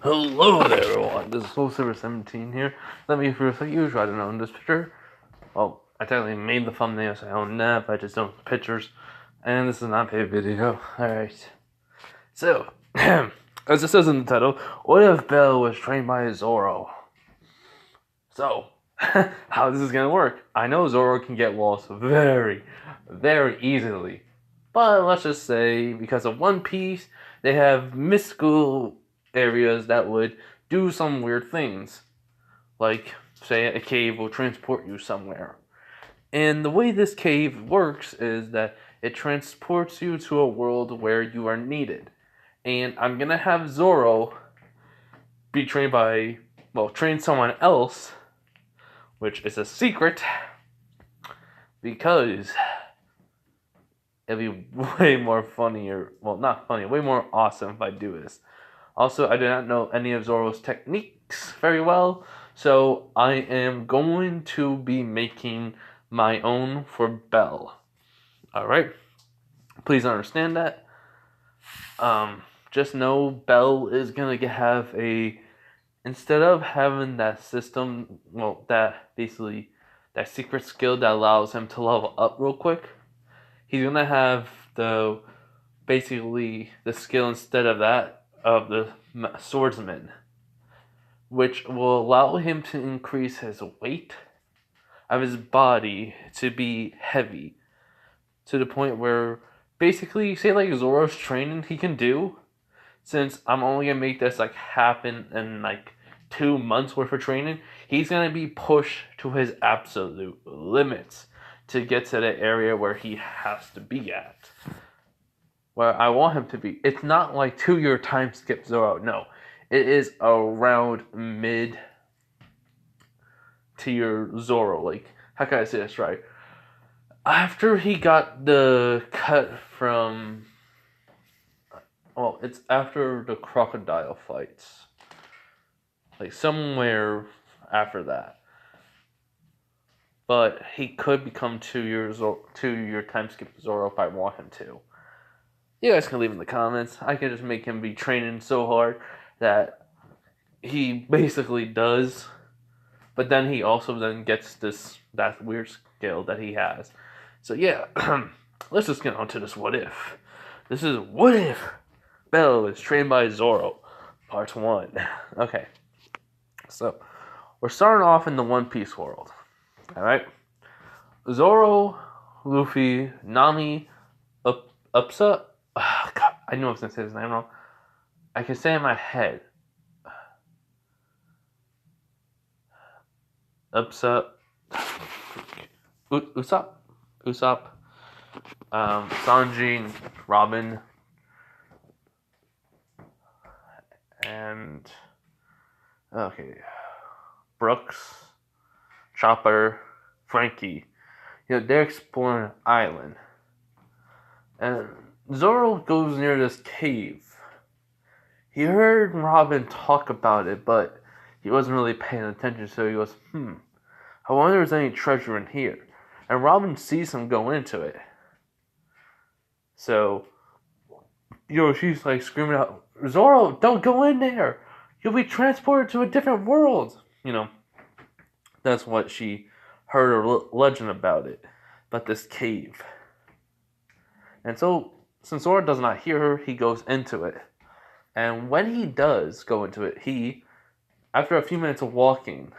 Hello there, everyone. This is SoulSilver17 here. Let me first, like usual, I don't know in this picture. Well, I technically made the thumbnail, so I own that, but I just don't pictures. And this is not a paid video. Alright. So, as it says in the title, what if Bell was trained by Zoro? So, how this is gonna work? I know Zoro can get lost very, very easily. But let's just say, because of One Piece, they have mystical areas that would do some weird things. Like, say, a cave will transport you somewhere. And the way this cave works is that it transports you to a world where you are needed. And I'm gonna have Zoro be trained by, train someone else, which is a secret, because it'd be way more funnier, not funny, way more awesome if I do this. Also, I do not know any of Zoro's techniques very well, so I am going to be making my own for Bell. Alright? Please understand that. Just know Bell is going to have instead of having that system, that secret skill that allows him to level up real quick, he's going to have the skill instead of that of the swordsman, which will allow him to increase his weight of his body to be heavy to the point where basically, say like Zoro's training he can do, since I'm only gonna make this happen in 2 months worth of training, he's gonna be pushed to his absolute limits to get to the area where he has to be at. Where I want him to be. It's not like 2-year time skip Zoro. No, it is around mid tier Zoro. How can I say this right? After he got the cut from, it's after the crocodile fights. Somewhere after that. But he could become 2-year time skip Zoro if I want him to. You guys can leave in the comments. I can just make him be training so hard that he basically does. But then he also then gets that weird skill that he has. So yeah, let's just get on to this what if. This is what if Bell is trained by Zoro, part 1. Okay. So, we're starting off in the One Piece world. Alright? Zoro, Luffy, Nami, Upsa. God, I knew I was going to say his name wrong. I can say it in my head. Upsa. Usopp, Sanji, Robin, and Brooks, Chopper, Frankie. They're exploring an island, and Zoro goes near this cave. He heard Robin talk about it, but he wasn't really paying attention, so he goes, I wonder if there's any treasure in here. And Robin sees him go into it. So, she's screaming out, Zoro, don't go in there! You'll be transported to a different world! That's what she heard a legend about it. About this cave. And so, since Zoro does not hear her, he goes into it. And when he does go into it, after a few minutes of walking,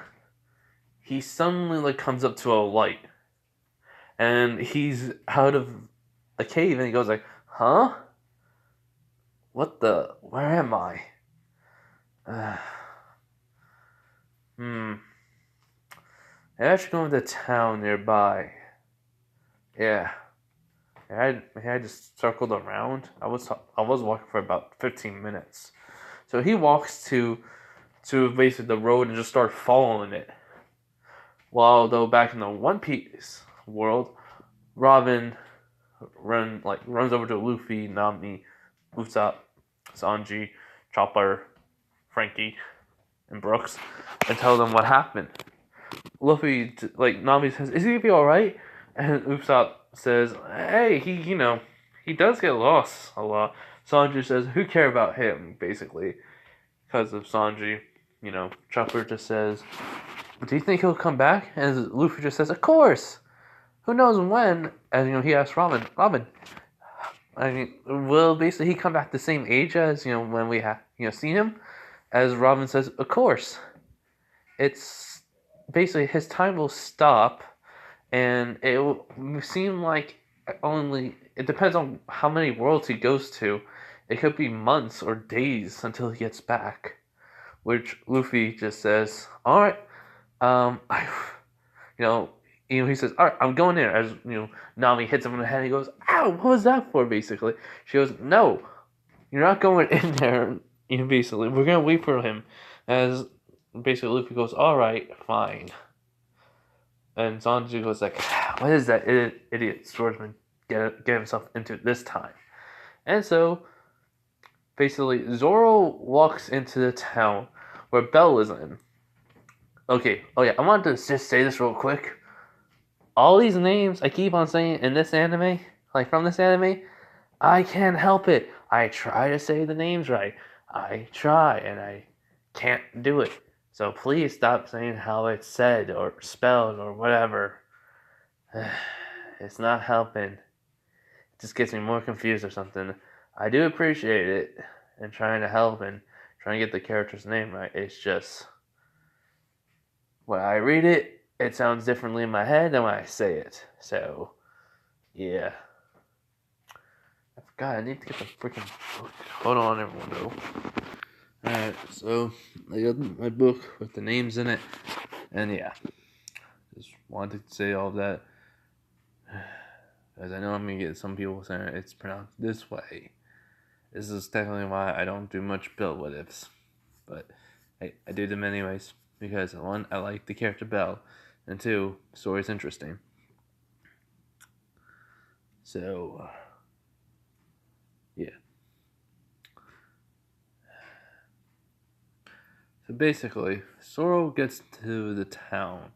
he suddenly comes up to a light. And he's out of a cave and he goes huh? Where am I? I should go into town nearby. Yeah. I just circled around. I was walking for about 15 minutes. So he walks to basically the road and just starts following it. While though back in the One Piece world, Robin runs over to Luffy, Nami, Usopp, Sanji, Chopper, Frankie, and Brooks and tell them what happened. Luffy, Nami says, "Is he gonna be all right?" And Usopp says, "Hey, he does get lost a lot." Sanji says, "Who care about him?" Basically, because of Sanji. Chopper just says, "Do you think he'll come back?" And Luffy just says, "Of course. Who knows when?" And he asks Robin, will basically he come back the same age as when we have seen him? As Robin says, "Of course." It's basically his time will stop, and it will seem like only it depends on how many worlds he goes to. It could be months or days until he gets back. Which Luffy just says, "All right, I, you know, he says, all right, I'm going there." As Nami hits him in the head. He goes, "Ow! What was that for?" Basically, she goes, "No, you're not going in there." Basically, we're gonna wait for him. As basically Luffy goes, "All right, fine." And Sanji goes like, "What is that idiot swordsman get himself into this time?" And so basically Zoro walks into the town where Bell is in. Okay, oh yeah, I wanted to just say this real quick. All these names I keep on saying in this anime, like from this anime, I can't help it. I try to say the names right. I try, and I can't do it. So please stop saying how it's said or spelled or whatever. It's not helping. It just gets me more confused or something. I do appreciate it and trying to help and trying to get the character's name right. It's just when I read it, it sounds differently in my head than when I say it. So, yeah. I forgot, I need to get the freaking book. Hold on, everyone, though. Alright, so I got my book with the names in it. And yeah, just wanted to say all of that. As I know I'm going to get some people saying it's pronounced this way. This is definitely why I don't do much Bell what ifs. But I do them anyways. Because one, I like the character Bell. And two, the story's interesting. So, yeah. So basically, Zoro gets to the town.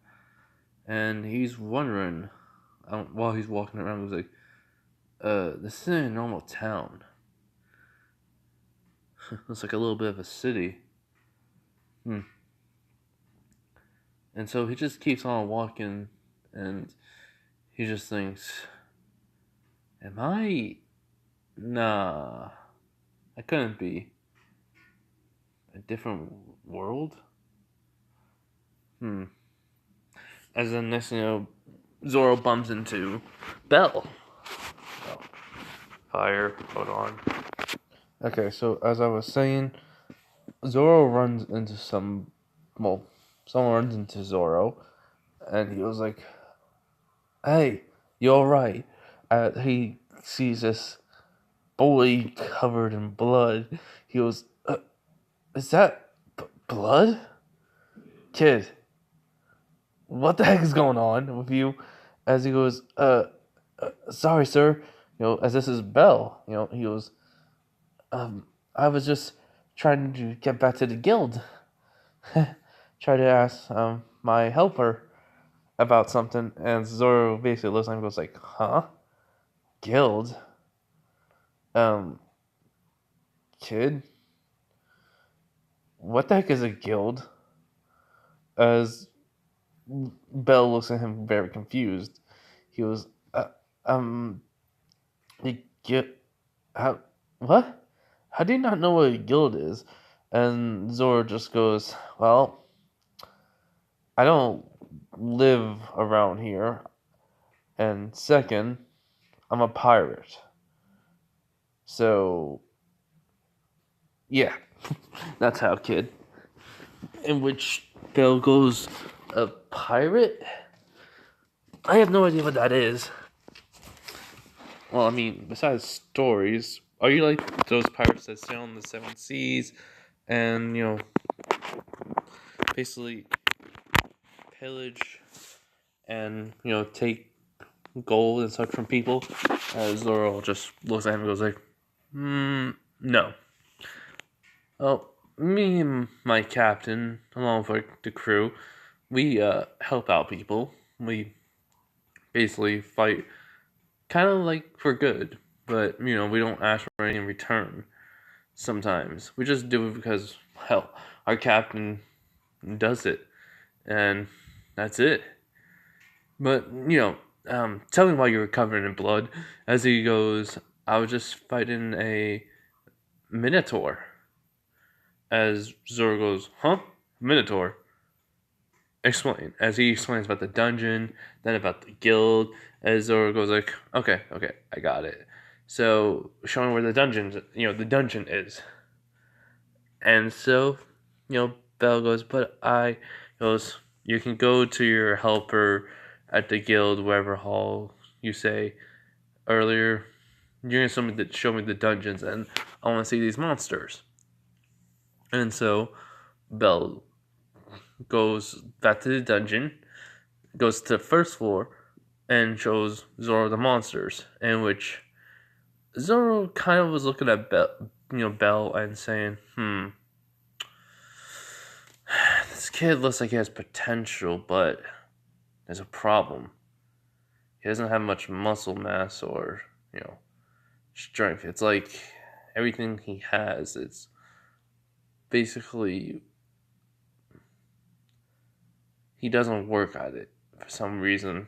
And he's wondering, while he's walking around, he's like, this isn't a normal town. Looks like a little bit of a city. And so he just keeps on walking, and he just thinks, am I? Nah, I couldn't be. A different world? As the next Zoro bumps into Bell. Oh, fire, hold on. Okay, so as I was saying, Zoro runs into someone runs into Zoro, and he was like, "Hey, you alright?" He sees this boy covered in blood. He goes, "Is that blood? Kid, what the heck is going on with you?" As he goes, "Sorry, sir." As this is Bell, he goes, "I was just trying to get back to the guild." Try to ask my helper about something, and Zoro basically looks at him and goes like, "Huh? Guild? Kid? What the heck is a guild?" As Bell looks at him very confused. He goes, the guild? How? What? How do you not know what a guild is?" And Zoro just goes, "Well, I don't live around here. And second, I'm a pirate. So, yeah, that's how, kid." In which Bell goes, "A pirate? I have no idea what that is." Well, I mean, besides stories, are you like those pirates that sail on the seven seas and, basically pillage and, take gold and such from people? Zoro just looks at him and goes like, no. Well, me and my captain, along with the crew, we help out people. We basically fight kind of like for good, but we don't ask for anything in return. Sometimes we just do it because hell, our captain does it, and that's it. But tell me why you were covered in blood. As he goes, I was just fighting a minotaur. As Zoro goes, huh? Minotaur? Explain. As he explains about the dungeon, then about the guild, as Zoro goes like, okay, I got it. So, showing where the dungeon is. And so, Bell goes, goes, you can go to your helper at the guild, wherever hall you say earlier. You're going to show me the dungeons, and I want to see these monsters. And so, Bell goes back to the dungeon, goes to the first floor, and shows Zoro the monsters, in which Zoro kind of was looking at Bell and saying, this kid looks like he has potential, but there's a problem. He doesn't have much muscle mass or, strength. It's like everything he has, it's basically he doesn't work at it for some reason.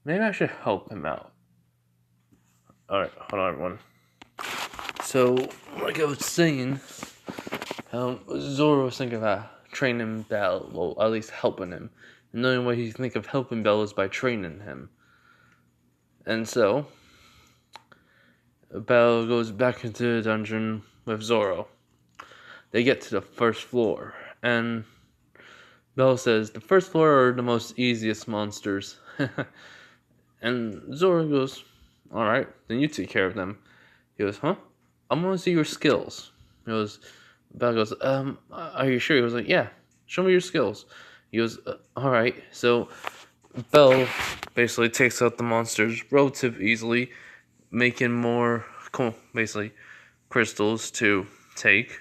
Maybe I should help him out. Alright, hold on everyone. So, like I was saying, Zoro was thinking about training Bell, well, at least helping him. And the only way he can think of helping Bell is by training him. And so, Bell goes back into the dungeon with Zoro. They get to the first floor, and Bell says, the first floor are the most easiest monsters. And Zoro goes, alright, then you take care of them. He goes, huh? I'm gonna see your skills. Bell goes, are you sure? He was like, yeah, show me your skills. He goes, alright. So, Bell basically takes out the monsters relatively easily, making more, basically, crystals to take.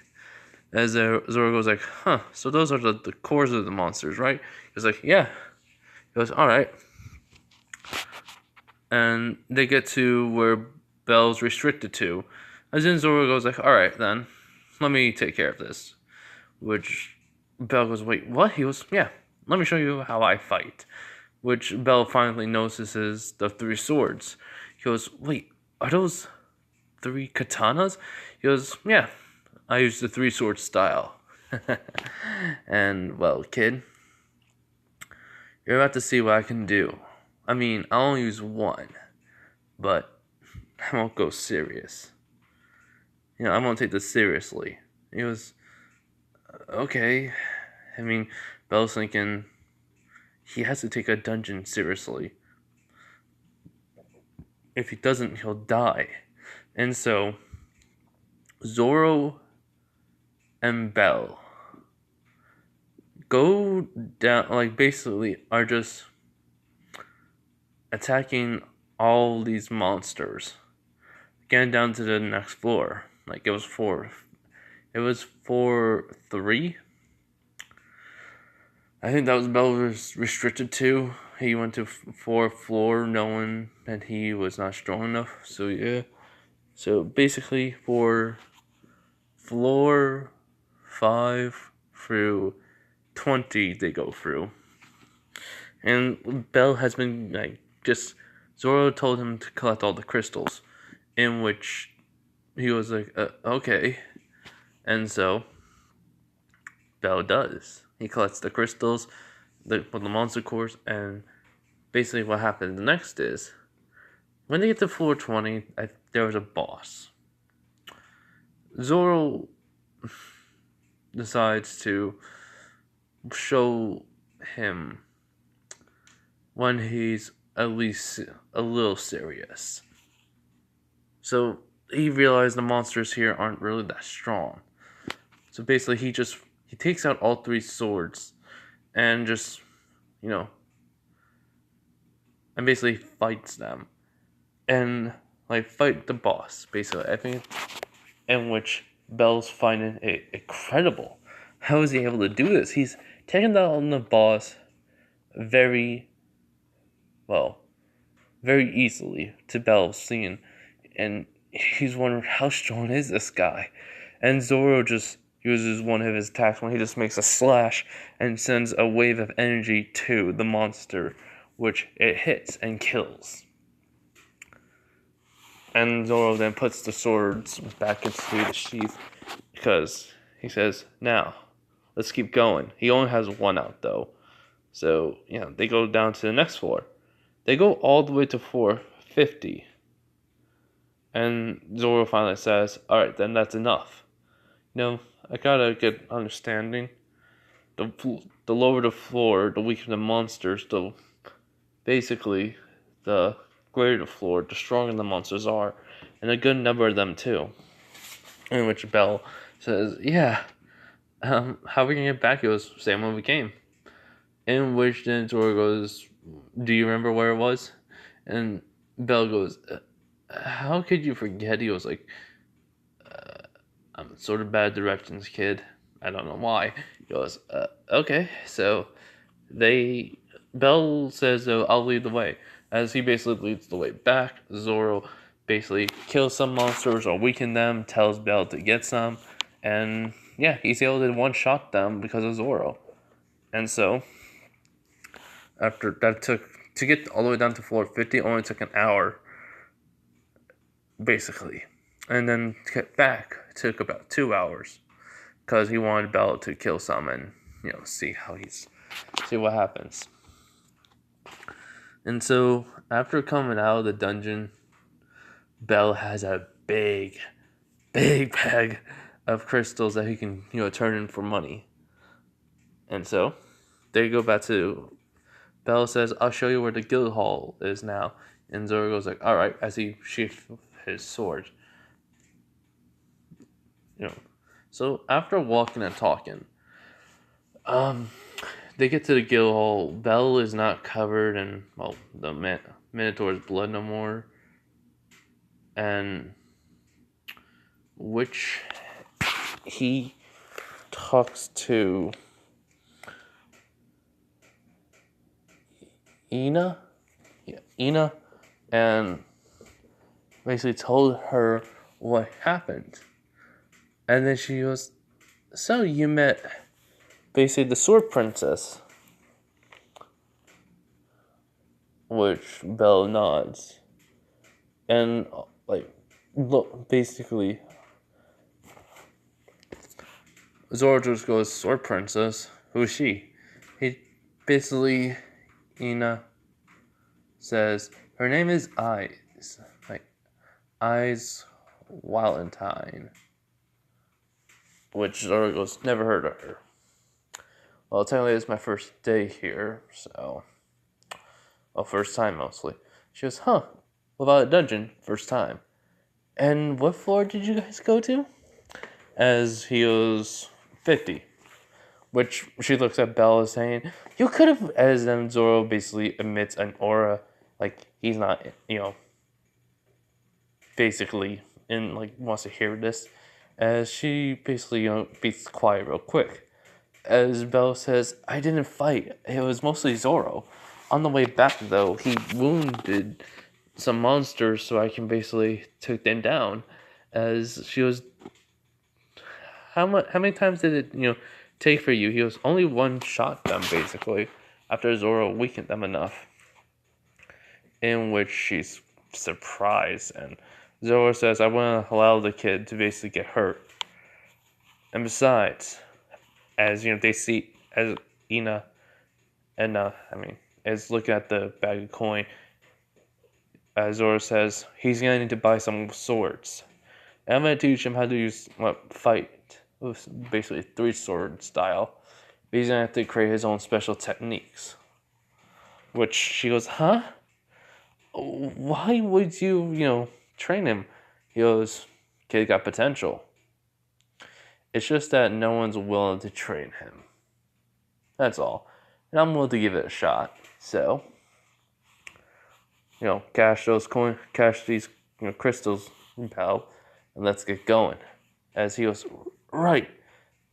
As Zoro goes like, huh, so those are the cores of the monsters, right? He's like, yeah. He goes, alright. And they get to where Bell's restricted to. As in Zoro goes like, alright then, let me take care of this. Which Bell goes, wait, what? He goes, yeah, let me show you how I fight. Which Bell finally notices the 3 swords. He goes, wait, are those 3 katanas? He goes, yeah, I use the 3 sword style. And, well, kid, you're about to see what I can do. I mean, I'll only use 1, but I won't go serious. I won't take this seriously. He goes, okay. I mean, Bell's thinking he has to take a dungeon seriously. If he doesn't, he'll die. And so, Zoro and Bell go down, like, basically are just attacking all these monsters, getting down to the next floor. Like, it was 4-3. I think that was Bell was restricted to. He went to 4th floor knowing that he was not strong enough. So, yeah. So, basically, for floor 5 through 20, they go through. And Bell has been, Zoro told him to collect all the crystals. In which he was like, okay. And so, Bell does. He collects the crystals, the monster cores, and basically what happens next is, when they get to floor 20, there was a boss. Zoro decides to show him when he's at least a little serious. So he realized the monsters here aren't really that strong. So basically he takes out all 3 swords and just, and basically fights them. And, fight the boss, basically. I think, in which Bell's finding it incredible. How is he able to do this? He's taking down the boss very easily to Bell's scene. And he's wondering, how strong is this guy? And Zoro just uses one of his attacks when he just makes a slash and sends a wave of energy to the monster, which it hits and kills. And Zoro then puts the swords back into the sheath because he says, now, let's keep going. He only has one out though. So, they go down to the next floor. They go all the way to floor 50. And Zoro finally says, alright, then that's enough. I got a good understanding. The lower the floor, the weaker the monsters, basically, the greater the floor, the stronger the monsters are. And a good number of them too. In which Bell says, yeah, how are we gonna get back? It was same when we came. In which then Zoro goes, do you remember where it was? And Bell goes, how could you forget? He was like, I'm sort of bad directions, kid. I don't know why. He goes, okay. So Bell says, I'll lead the way. As he basically leads the way back, Zoro basically kills some monsters or weaken them, tells Bell to get some. And yeah, he's able to one-shot them because of Zoro. And so, after that to get all the way down to floor 50 only took an hour, basically. And then to get back took about 2 hours because he wanted Bell to kill some and see what happens. And so after coming out of the dungeon, Bell has a big bag of crystals that he can turn in for money. And so they go back to Bell says, I'll show you where the guild hall is now. And Zoro goes like, alright, as he sheaths his sword. So after walking and talking, they get to the guild hall. Bell is not covered in, the Minotaur's blood no more. And which he talks to Ina, and basically told her what happened. And then she goes, so you met basically the sword princess. Which Bell nods. And look, basically Zoro just goes, sword princess? Who's she? He basically, Ina says, her name is Eyes. Eyes Valentine. Which Zoro goes, never heard of her. Well, technically it's my first day here, so... Well, first time mostly. She goes, without a dungeon, first time. And what floor did you guys go to? As he goes, 50. Which she looks at Bella saying, you could have, as then Zoro basically emits an aura, he's not, basically, wants to hear this. As she basically, beats quiet real quick. As Bella says, I didn't fight. It was mostly Zoro. On the way back, though, he wounded some monsters so I can basically take them down. As she was, how many times did it, take for you? He was only one shot them, basically, after Zoro weakened them enough. In which she's surprised, and Zoro says, I wouldn't allow the kid to basically get hurt. And besides, as they see, as Ina and is looking at the bag of coin, Zoro says he's gonna need to buy some swords. And I'm gonna teach him how to use fight. It was basically 3-sword style. But he's gonna have to create his own special techniques. Which she goes, huh? Why would you, train him? He goes, kid got potential. It's just that no one's willing to train him. That's all. And I'm willing to give it a shot. So, cash these crystals, pal, and let's get going. As he goes, right.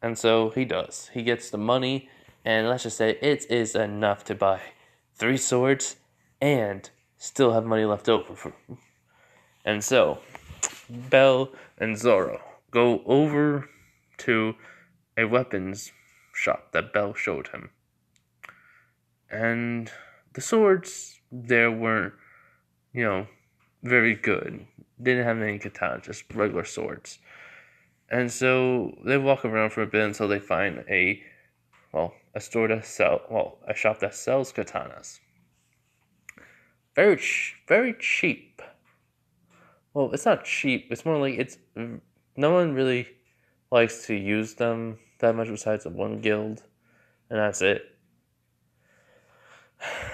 And so he does. He gets the money, and let's just say it is enough to buy 3 swords and still have money left over for him. And so, Bell and Zoro go over to a weapons shop that Bell showed him. And the swords there weren't, very good. Didn't have any katana, just regular swords. And so they walk around for a bit until they find a shop that sells katanas. Very cheap. Well, it's not cheap. It's more like no one really likes to use them that much besides the one guild, and that's it.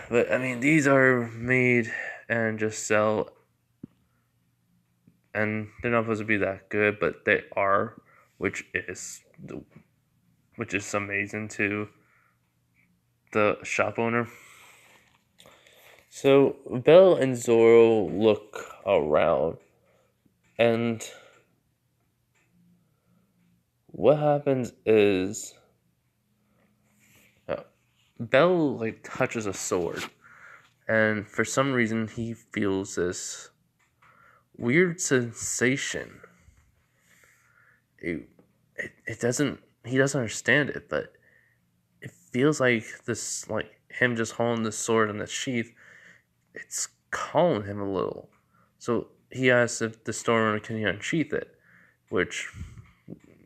But I mean, these are made and just sell, and they're not supposed to be that good, but they are, which is amazing to the shop owner. So Bell and Zoro look around, and what happens is Bell touches a sword, and for some reason he feels this weird sensation. It doesn't he doesn't understand it, but it feels like this, like him just holding the sword in the sheath. It's calling him a little. So he asks if the store owner can unsheath it, which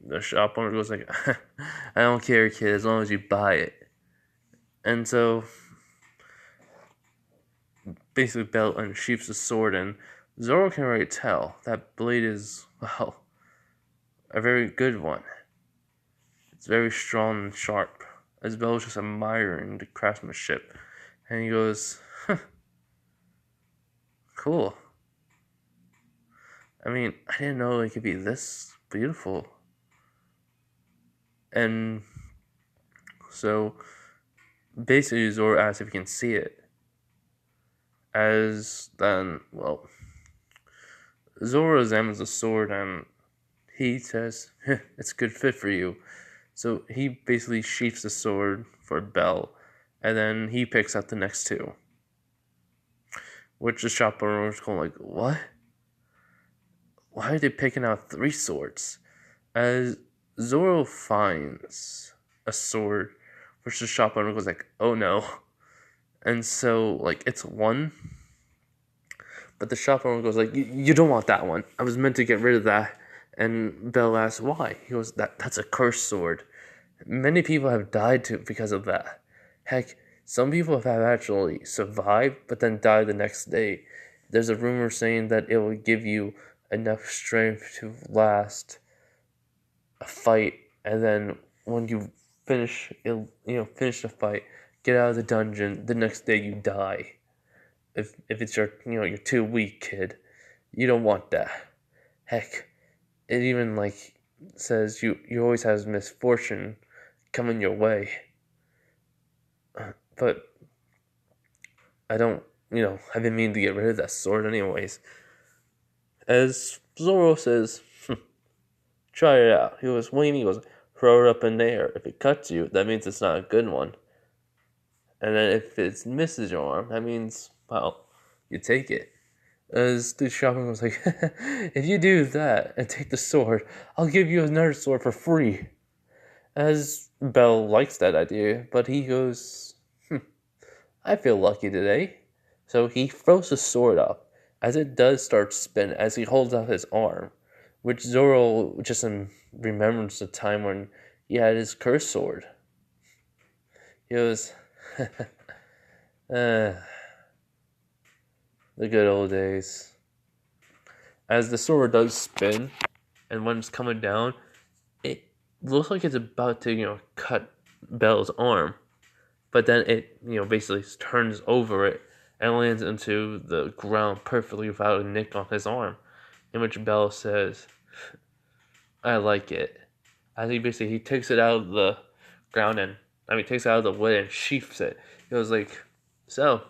the shop owner goes like, I don't care, kid, as long as you buy it. And so basically Bell unsheaths the sword, and Zoro can already tell that blade is, a very good one. It's very strong and sharp, as Bell is just admiring the craftsmanship. And he goes, cool. I mean, I didn't know it could be this beautiful. And so basically Zoro asks if he can see it. As then, Zoro examines the sword and he says, it's a good fit for you. So he basically sheaths the sword for Bell, and then he picks out the next two. Which the shop owner was going like, what? Why are they picking out 3 swords? As Zoro finds a sword, which the shop owner goes like, oh no. And so, it's one. But the shop owner goes like, you don't want that one. I was meant to get rid of that. And Bell asks, why? He goes, that's a cursed sword. Many people have died because of that. Heck, some people have actually survived, but then died the next day. There's a rumor saying that it will give you enough strength to last a fight, and then when you finish the fight, get out of the dungeon, the next day you die. If it's you're too weak, kid. You don't want that. Heck, it even says you always have misfortune coming your way. But I don't, I've been meaning to get rid of that sword anyways. As Zoro says, try it out. He goes, what do you mean? He goes, throw it up in the air. If it cuts you, that means it's not a good one. And then if it misses your arm, that means, you take it. As the shopman was like, if you do that and take the sword, I'll give you another sword for free. As Bell likes that idea, but he goes, I feel lucky today. So he throws the sword up, as it does start spinning as he holds out his arm, which Zoro just remembers the time when he had his cursed sword. He goes, the good old days. As the sword does spin, and when it's coming down, it looks like it's about to, cut Bell's arm. But then it, basically turns over it and lands into the ground perfectly without a nick on his arm. In which Bell says, I like it. As he takes it out of the ground takes it out of the wood and sheaths it. He was like, so,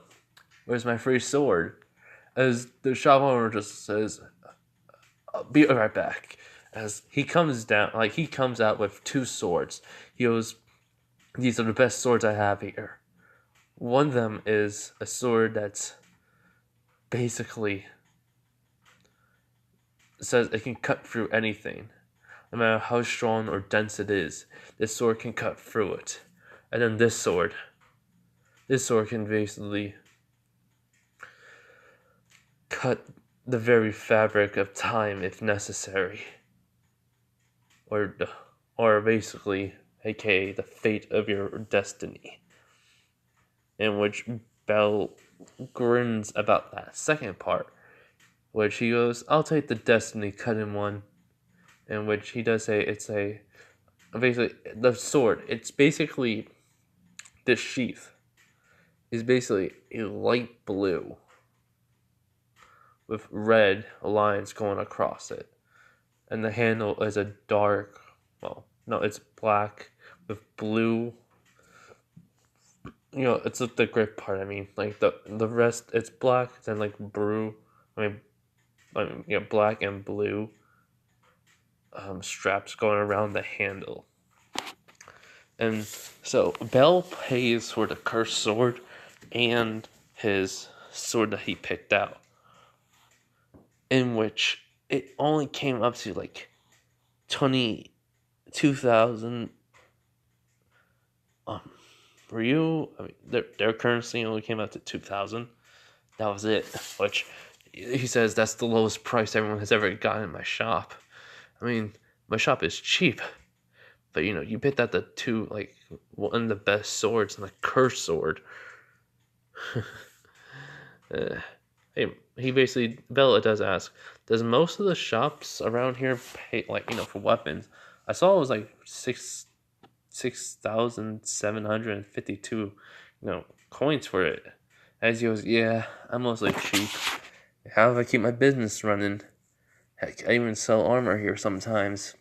where's my free sword? As the shop owner just says, I'll be right back. As he comes out with 2 swords. He goes, these are the best swords I have here. One of them is a sword that's basically says it can cut through anything. no matter how strong or dense it is, this sword can cut through it. And then this sword can basically cut the very fabric of time if necessary. Or basically, aka the fate of your destiny. In which Bell grins about that second part, which he goes, I'll take the destiny cutting one. In which he does say it's basically the sword. It's basically this sheath is basically a light blue with red lines going across it. And the handle is a dark, it's black with blue. It's the grip part. Like the rest, it's black, then like blue. Black and blue straps going around the handle. And so Bell pays for the cursed sword and his sword that he picked out, in which it only came up to like 22,000 Ryu. Their currency only came out to 2,000. That was it. Which he says that's the lowest price everyone has ever gotten in my shop. My shop is cheap, but you picked out the one of the best swords and the cursed sword. He basically, Bella does ask, does most of the shops around here pay for weapons? I saw it was like 6,752 coins for it. As he goes, yeah, I'm mostly cheap. How do I keep my business running? Heck, I even sell armor here sometimes.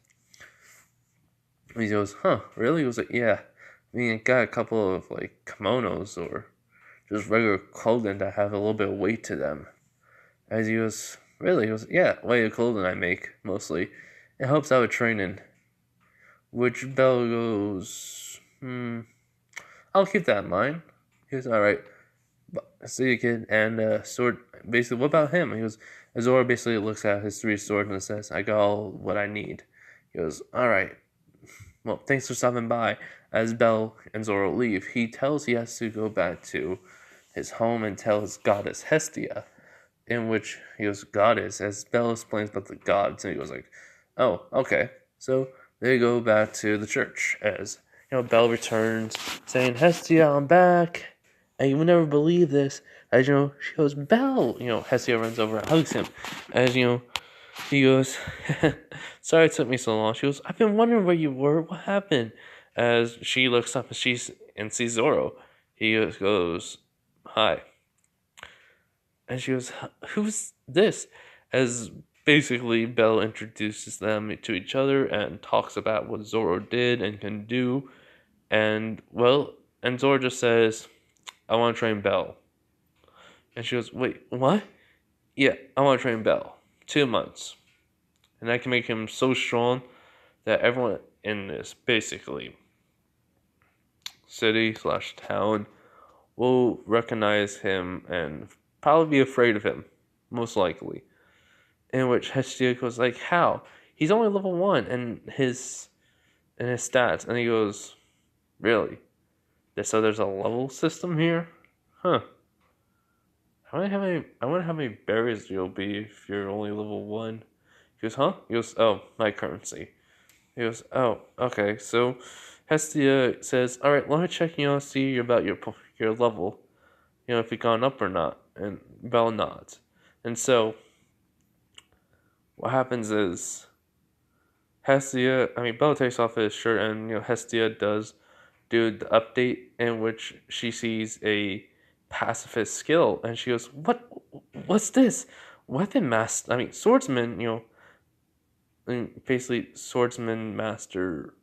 He goes, huh, really? He was like, yeah. I got a couple of kimonos or just regular clothing that have a little bit of weight to them. As he goes, really? He goes, yeah, weight of clothing I make, mostly. It helps out with training. Which Bell goes, I'll keep that in mind. He goes, alright. See you, kid. And sword, basically, what about him? He goes, Zoro basically looks at his 3 swords and says, I got all what I need. He goes, alright. Well, thanks for stopping by. As Bell and Zoro leave, he tells he has to go back to his home and tell his goddess Hestia, in which he goes, goddess, as Bell explains about the gods, and he goes like, oh, okay. So they go back to the church as, Bell returns saying, Hestia, I'm back. And you would never believe this. As, she goes, Bell. Hestia runs over and hugs him. As, he goes, sorry it took me so long. She goes, I've been wondering where you were. What happened? As she looks up and sees Zoro. He goes, hi. And she goes, who's this? As basically Belle introduces them to each other and talks about what Zoro did and can do. And Zoro just says, I want to train Belle. And she goes, wait, what? Yeah, I want to train Belle. 2 months. And I can make him so strong that everyone in this, basically, city/town will recognize him and probably be afraid of him, most likely. In which Hestia goes like, how? He's only level 1 in his stats. And he goes, really? So there's a level system here? Huh. I wonder how many berries you'll be if you're only level 1. He goes, huh? He goes, oh, my currency. He goes, oh, okay. So Hestia says, all right, let me check, see about your level, if you've gone up or not. And Belle nods. And so what happens is Belle takes off his shirt, and Hestia does do the update in which she sees a pacifist skill, and she goes, what's this? Weapon master, swordsman, basically swordsman master,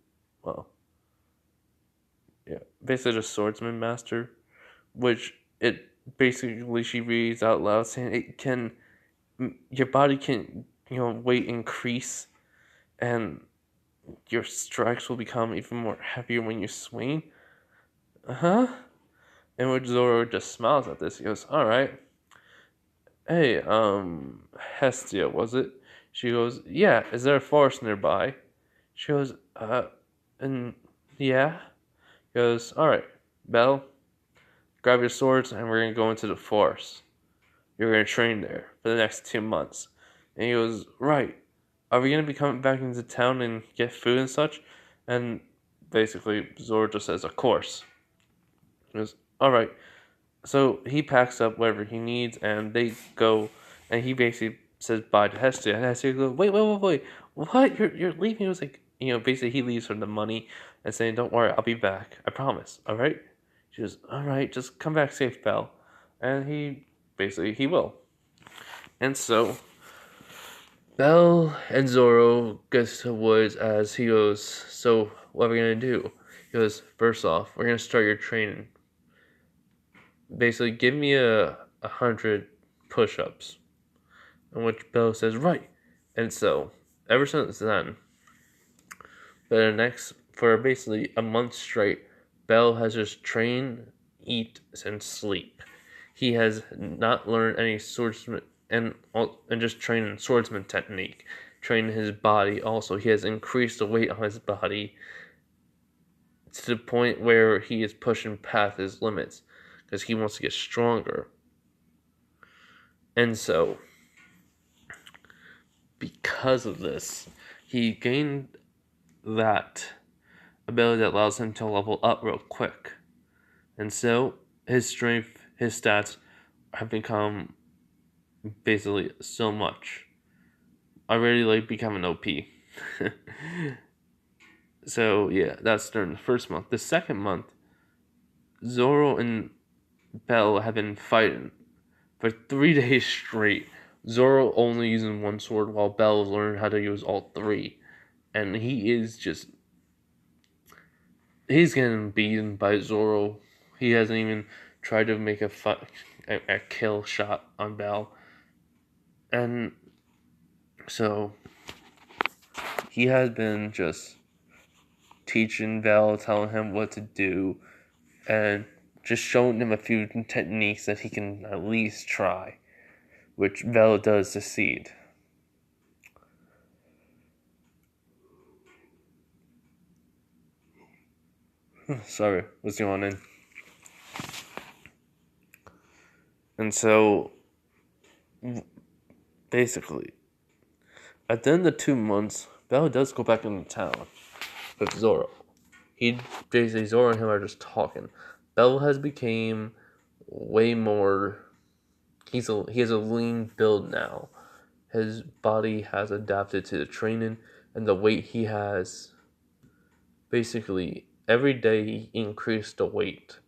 basically just swordsman master, which it basically she reads out loud saying your body can, weight increase, and your strikes will become even more heavier when you swing. Uh-huh. In which Zoro just smiles at this. He goes, alright. Hey, Hestia, was it? She goes, yeah, is there a forest nearby? She goes, and yeah. He goes, alright, Belle, grab your swords and we're gonna go into the forest. You're gonna train there for the next 2 months. And he goes, right. Are we gonna be coming back into town and get food and such? And basically, Zoro just says, of course. He goes, alright. So he packs up whatever he needs and they go, and he basically says bye to Hestia. And Hestia goes, wait. What? You're leaving? He was like, basically he leaves for the money and saying, don't worry, I'll be back. I promise. Alright? She goes, alright, just come back safe, Belle. And he will. And so Belle and Zoro gets to the woods as he goes, so what are we gonna do? He goes, first off, we're gonna start your training. Basically, give me 100 push-ups. On which Belle says, right. And so, ever since then, for basically a month straight, Belle has just trained, eat, and sleep. He has not learned any swordsman and just training swordsman technique, training his body. Also, he has increased the weight on his body to the point where he is pushing past his limits because he wants to get stronger. And so, because of this, he gained that ability that allows him to level up real quick. And so, his strength, his stats have become basically so much. I really like becoming OP. So, yeah, that's during the first month. The second month, Zoro and Belle have been fighting for 3 days straight. Zoro only using one sword while Belle learned how to use all three. And he's getting beaten by Zoro. He hasn't even tried to make a kill shot on Belle. And so he has been just teaching Belle, telling him what to do, and just showing him a few techniques that he can at least try, which Belle does succeed. Sorry, what's going on? And so, basically, at the end of 2 months, Belle does go back into town with Zoro. Zoro and him are just talking. Belle has become way more. He has a lean build now. His body has adapted to the training and the weight he has. Basically, every day he increased the weight.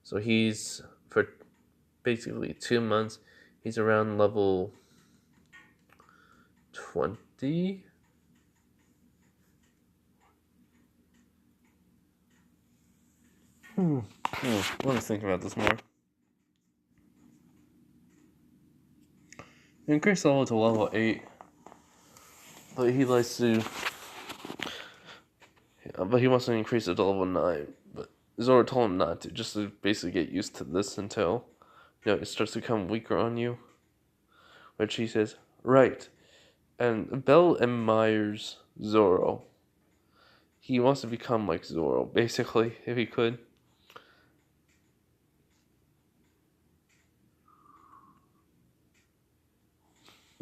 So he's, for basically 2 months, he's around level 20. Let me think about this more. He increased the level to level 8. But he likes to. But he wants to increase it to level 9. But Zoro told him not to, just to basically get used to this until it starts to become weaker on you. Which he says, right. And Belle admires Zoro. He wants to become like Zoro, basically, if he could.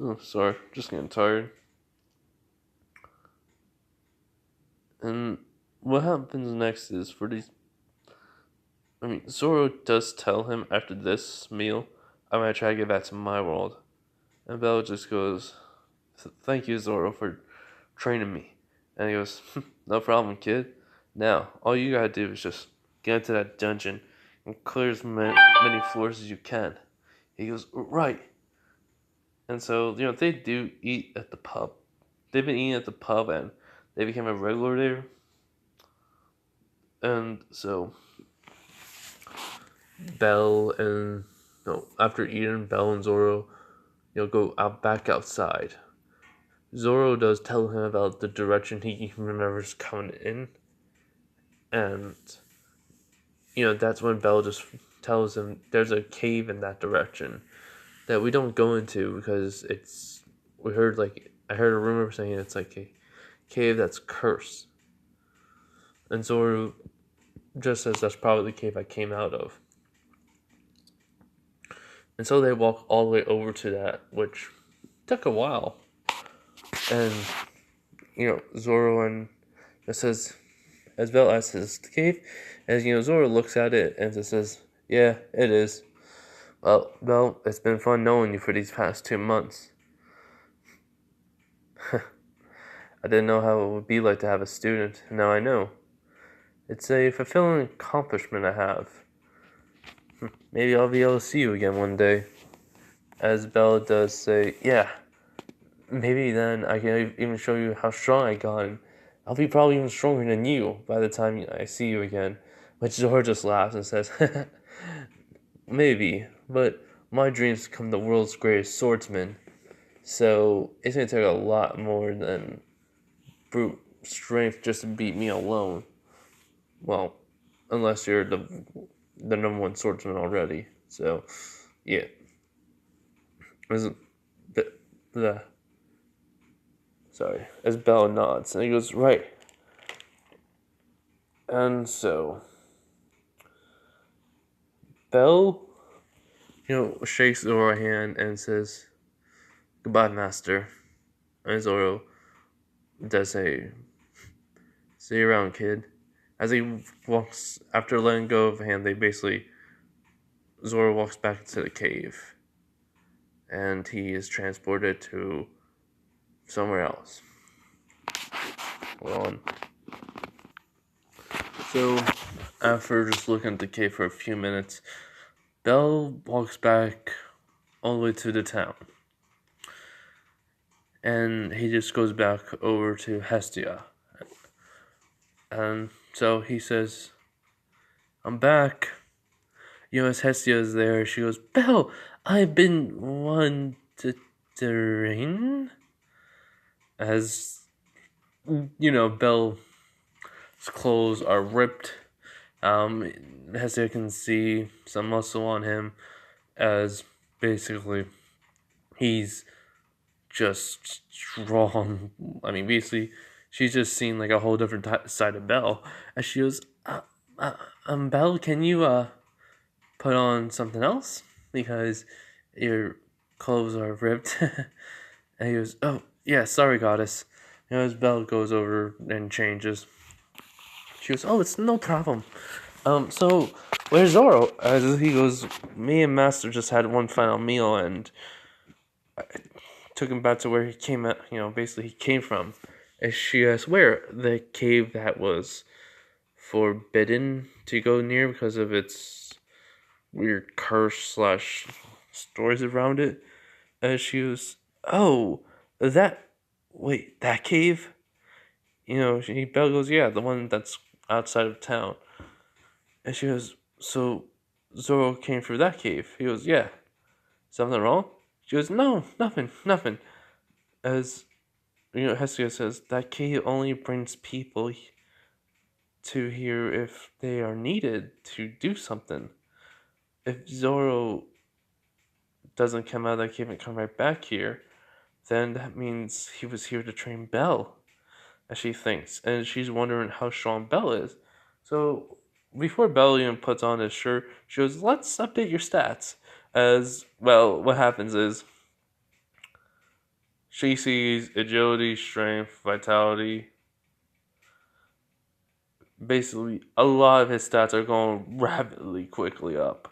Oh, sorry, just getting tired. And what happens next is for these. Zoro does tell him after this meal, I'm gonna try to get back to my world. And Belle just goes, thank you, Zoro, for training me. And he goes, no problem, kid. Now, all you gotta do is just get into that dungeon and clear as many floors as you can. He goes, right. And so, they do eat at the pub. They've been eating at the pub and they became a regular there. And so, after eating, Belle and Zoro, go back outside. Zoro does tell him about the direction he remembers coming in. And, that's when Belle just tells him there's a cave in that direction that we don't go into because I heard a rumor saying it's like a cave that's cursed. And Zoro just says that's probably the cave I came out of. And so they walk all the way over to that, which took a while. And, Zoro and it says, as Bell asks the cave, as Zoro looks at it and says, yeah, it is. Well, Bell, it's been fun knowing you for these past 2 months. I didn't know how it would be like to have a student, and now I know. It's a fulfilling accomplishment I have. Maybe I'll be able to see you again one day. As Bella does say, yeah, maybe then I can even show you how strong I got. And I'll be probably even stronger than you by the time I see you again. Which Zoro just laughs and says, maybe, but my dream's to become the world's greatest swordsman. So it's going to take a lot more than brute strength just to beat me alone. Well, unless you're the number one swordsman already. So, yeah. As Bell nods, and he goes, right. And so, Bell, shakes Zoro's hand and says, goodbye, master. And Zoro does say, see you around, kid. As he walks, after letting go of the hand, Zoro walks back into the cave. And he is transported to somewhere else. Hold on. So, after just looking at the cave for a few minutes, Bell walks back all the way to the town. And he just goes back over to Hestia. And so he says, I'm back. As Hestia is there, she goes, Bell, I've been wondering. As, Bell's clothes are ripped. Hestia can see some muscle on him, as basically he's just strong. Basically, she's just seen like a whole different side of Bell. As she goes, Bell, can you put on something else because your clothes are ripped? And he goes, oh yeah, sorry, goddess. As Bell goes over and changes, she goes, oh, it's no problem. So where's Zoro? As he goes, me and Master just had one final meal and I took him back to where he came at, basically he came from. And she asks, where? The cave that was forbidden to go near because of its weird curse / stories around it. And she goes, oh, that cave? Belle goes, yeah, the one that's outside of town. And she goes, so Zoro came through that cave? He goes, yeah. Something wrong? She goes, no, nothing. As, Hestia says, that cave only brings people to here if they are needed to do something. If Zoro doesn't come out of that cave and come right back here, then that means he was here to train Belle, as she thinks. And she's wondering how strong Belle is. So, before Belle even puts on his shirt, she goes, let's update your stats. As, well, what happens is, she sees agility, strength, vitality. Basically, a lot of his stats are going rapidly, quickly up.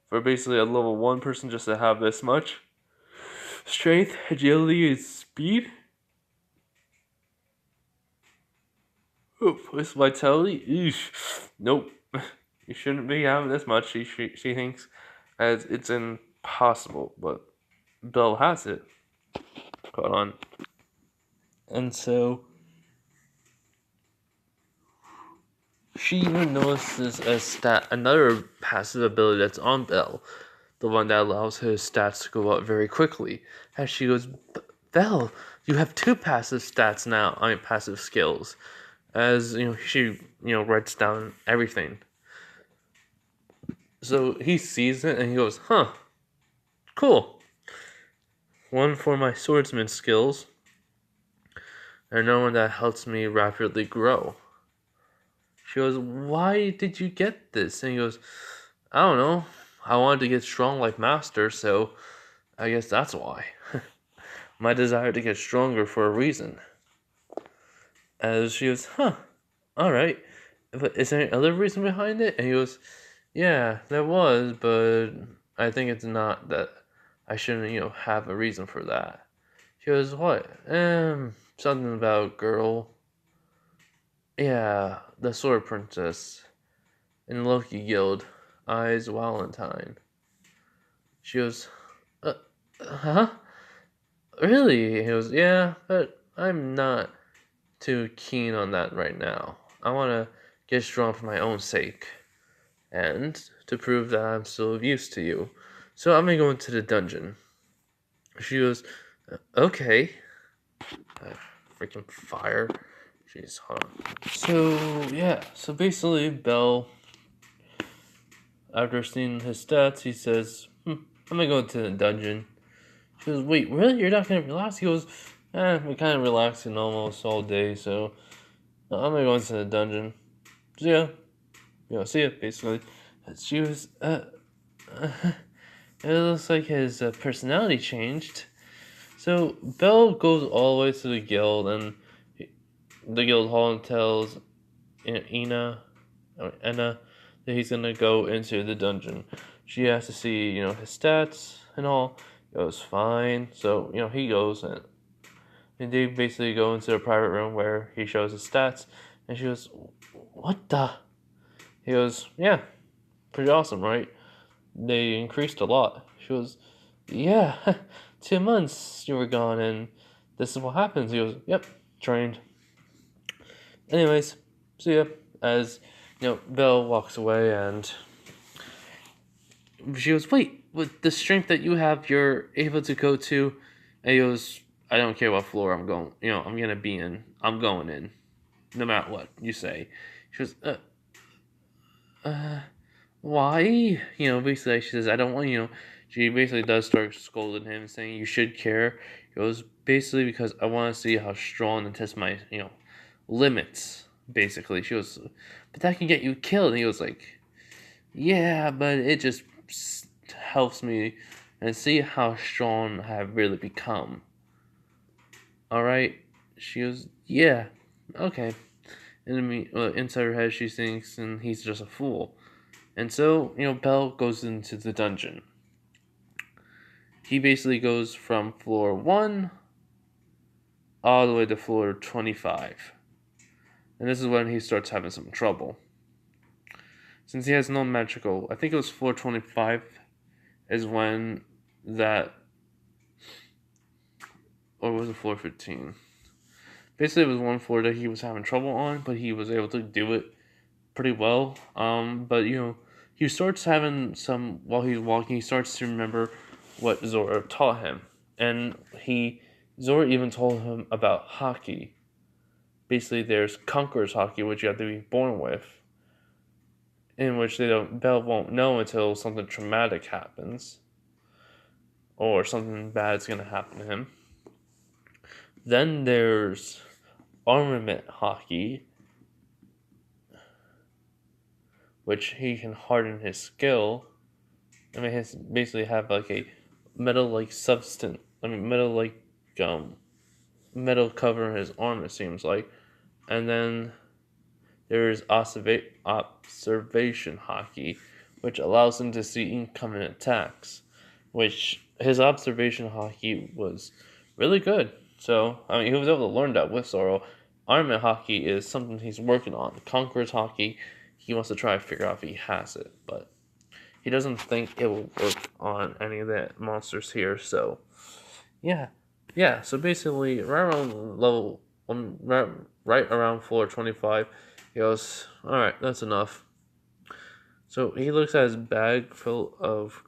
For basically a level 1 person just to have this much strength, agility, and speed. Oh, this vitality? Eesh. Nope. You shouldn't be having this much, she thinks, as it's impossible. But Belle has it. Hold on. And so she even notices another passive ability that's on Belle. The one that allows her stats to go up very quickly. As she goes, Belle, you have 2 passive stats now. Passive skills. As, she, writes down everything. So he sees it and he goes, huh, cool. One for my swordsman skills. and no one that helps me rapidly grow. She goes, why did you get this? And he goes, I don't know. I wanted to get strong like Master, so I guess that's why. My desire to get stronger for a reason. As she goes, huh, alright. But is there any other reason behind it? And he goes, yeah, there was, but I think it's not that I shouldn't, have a reason for that. She goes, what? Something about girl. Yeah, the Sword Princess in Loki Guild, Eyes Valentine. She goes, huh? Really? He goes, yeah, but I'm not too keen on that right now. I want to get strong for my own sake, and to prove that I'm still of use to you. So I'm gonna go into the dungeon. She goes, okay. Freaking fire. Jeez, hold on. So basically, Bell, after seeing his stats, he says, I'm gonna go into the dungeon. She goes, wait, really? You're not gonna relax? He goes, we're kind of relaxing almost all day, so I'm gonna go into the dungeon. So see ya, basically. She was, it looks like his personality changed. So Bell goes all the way to the guild, and the guild hall and tells Enna that he's gonna go into the dungeon. She has to see, his stats and all. It goes fine. So, he goes, and they basically go into a private room where he shows his stats, and she goes, what the? He goes, yeah, pretty awesome, right? They increased a lot. She goes, yeah, 2 months you were gone, and this is what happens. He goes, yep, trained. Anyways, see ya. As, Belle walks away, and she goes, wait, with the strength that you have, you're able to go to, and he goes, I don't care what floor I'm going, I'm gonna be in. I'm going in, no matter what you say. She goes, why? Basically, she says, I don't want, she basically does start scolding him, saying, you should care. It goes, basically, because I want to see how strong and test my, limits, basically. She goes, but that can get you killed. And he was like, yeah, but it just helps me and see how strong I have really become. Alright? She goes, yeah, okay. And inside her head, she thinks, and he's just a fool. And so, Bell goes into the dungeon. He basically goes from floor 1 all the way to floor 25. And this is when he starts having some trouble. Since he has no magical, I think it was floor 25 is when that, or was it floor 15? Basically, it was one floor that he was having trouble on, but he was able to do it pretty well. But he starts having some, while he's walking, he starts to remember what Zoro taught him. And Zoro even told him about hockey. Basically, there's Conqueror's hockey, which you have to be born with, in which Bell won't know until something traumatic happens, or something bad's gonna happen to him. Then there's armament hockey, which he can harden his skill. I mean, he basically have like a metal-like substance. I mean, metal-like metal covering his arm. It seems like, and then there's observation hockey, which allows him to see incoming attacks. Which his observation hockey was really good. So I mean, he was able to learn that with Zoro. Armament hockey is something he's working on. Conqueror's hockey, he wants to try to figure out if he has it, but he doesn't think it will work on any of the monsters here. So yeah. So basically, right around level right around floor 25, he goes, all right, that's enough. So he looks at his bag full of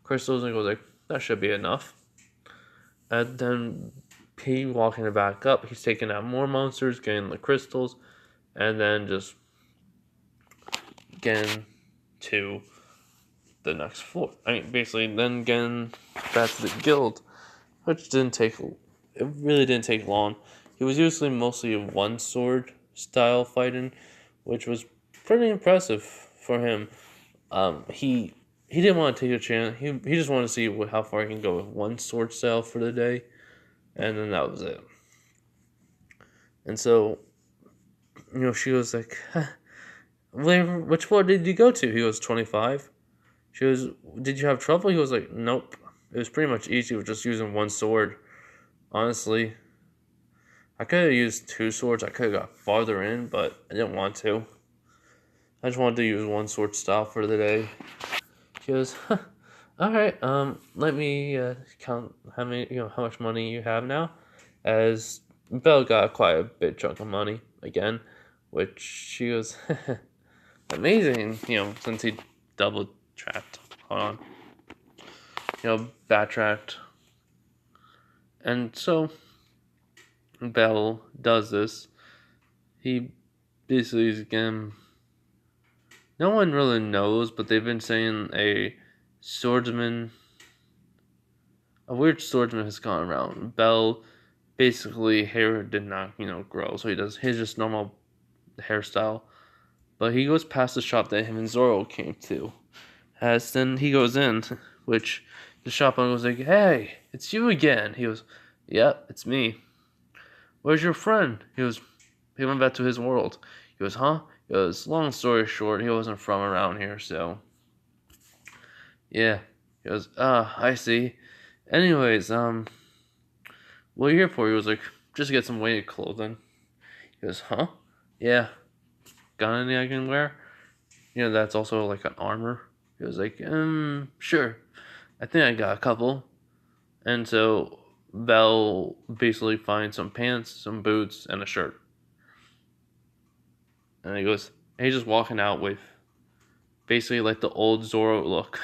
crystals and goes like, that should be enough. And then he walking it back up. He's taking out more monsters, getting the crystals, and then just getting to the next floor. I mean, basically, then getting back to the guild, which it really didn't take long. he was usually mostly a one sword style fighting, which was pretty impressive for him. He didn't want to take a chance. He just wanted to see how far he can go with one sword style for the day, and then that was it. And so, she was like, which floor did you go to? He was 25. She was, did you have trouble? He was like, nope. It was pretty much easy with just using one sword. Honestly, I could have used two swords. I could have got farther in, but I didn't want to. I just wanted to use one sword style for the day. She goes, huh, all right. Let me count how much money you have now. As Belle got quite a big chunk of money again, which she goes, amazing. Since he double tracked. Hold on. Backtracked. And so Bell does this. He basically is again. No one really knows, but they've been saying a weird swordsman has gone around. Bell basically hair did not grow, so he does his just normal hairstyle. But he goes past the shop that him and Zoro came to. As then he goes in, which the shop owner was like, "Hey, it's you again." He goes, "Yep, it's me. Where's your friend?" He went back to his world. He goes, "Huh?" He goes, long story short, he wasn't from around here, so yeah. He goes, I see. Anyways, what are you here for? He was like, just get some weighted clothing. He goes, huh? Yeah. Got any I can wear? That's also like an armor. He was like, sure. I think I got a couple. And so Bell basically finds some pants, some boots, and a shirt. And he's just walking out with basically like the old Zoro look.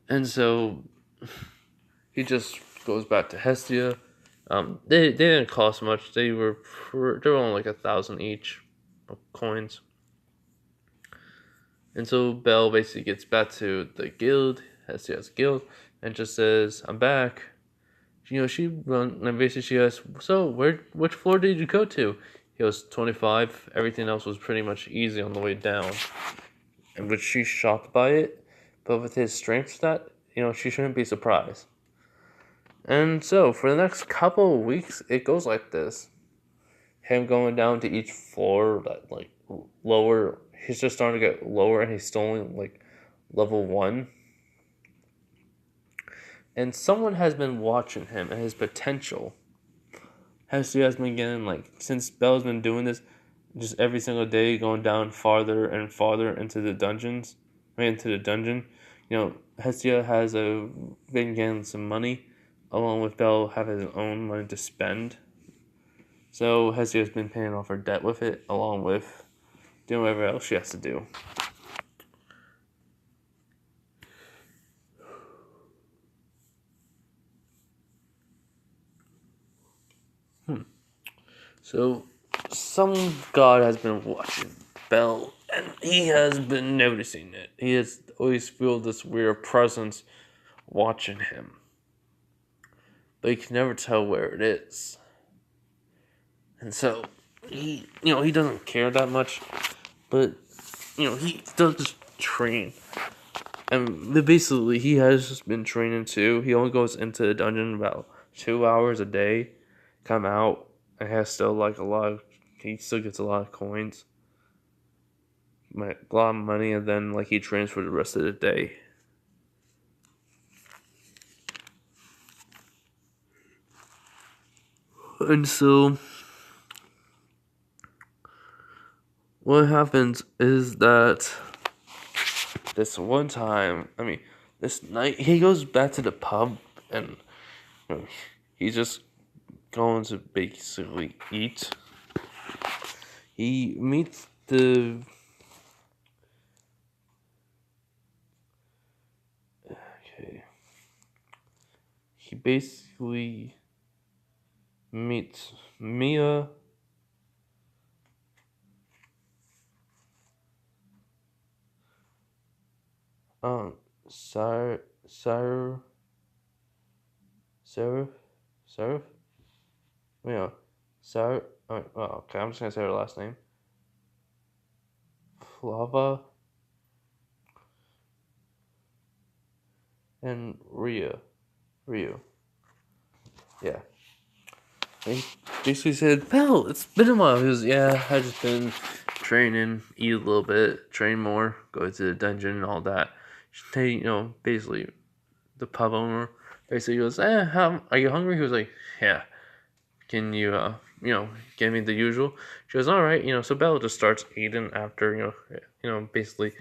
And so he just goes back to Hestia. They didn't cost much. They were only like 1,000 each of coins. And so Belle basically gets back to the guild, Hestia's guild, and just says, "I'm back." She run and basically she asks, "So which floor did you go to?" He was 25. Everything else was pretty much easy on the way down, and which she's shocked by it. But with his strength stat, she shouldn't be surprised. And so, for the next couple of weeks, it goes like this. Him going down to each floor, that, like, lower. He's just starting to get lower, and he's still only, like, level 1. And someone has been watching him and his potential. Hestia has been getting, like, since Belle's been doing this, just every single day going down farther and farther into the dungeons. Into the dungeon. Hestia has been getting some money, along with Belle having his own money to spend. So Hestia's been paying off her debt with it, along with doing whatever else she has to do. So some god has been watching Belle, and he has been noticing it. He has always felt this weird presence watching him, but he can never tell where it is. And so he doesn't care that much, but he does just train. And basically, he has just been training too. He only goes into the dungeon about 2 hours a day, come out, and has still like he still gets a lot of coins, a lot of money, and then like he trains for the rest of the day. And so, what happens is that this one time, this night, he goes back to the pub and he's just going to basically eat. He meets the. Okay. He basically meets Mia. Sire Seraph? Seraph? Yeah. Sarah? Okay, I'm just gonna say her last name. Flava and Ryu. Yeah. He basically said, "Pal, it's been a while." He was, "Yeah, I've just been training, eat a little bit, train more, go to the dungeon and all that." They, basically, the pub owner basically goes, how, are you hungry? He was like, "Yeah, can you, give me the usual?" She goes, "All right," so Belle just starts eating after, basically,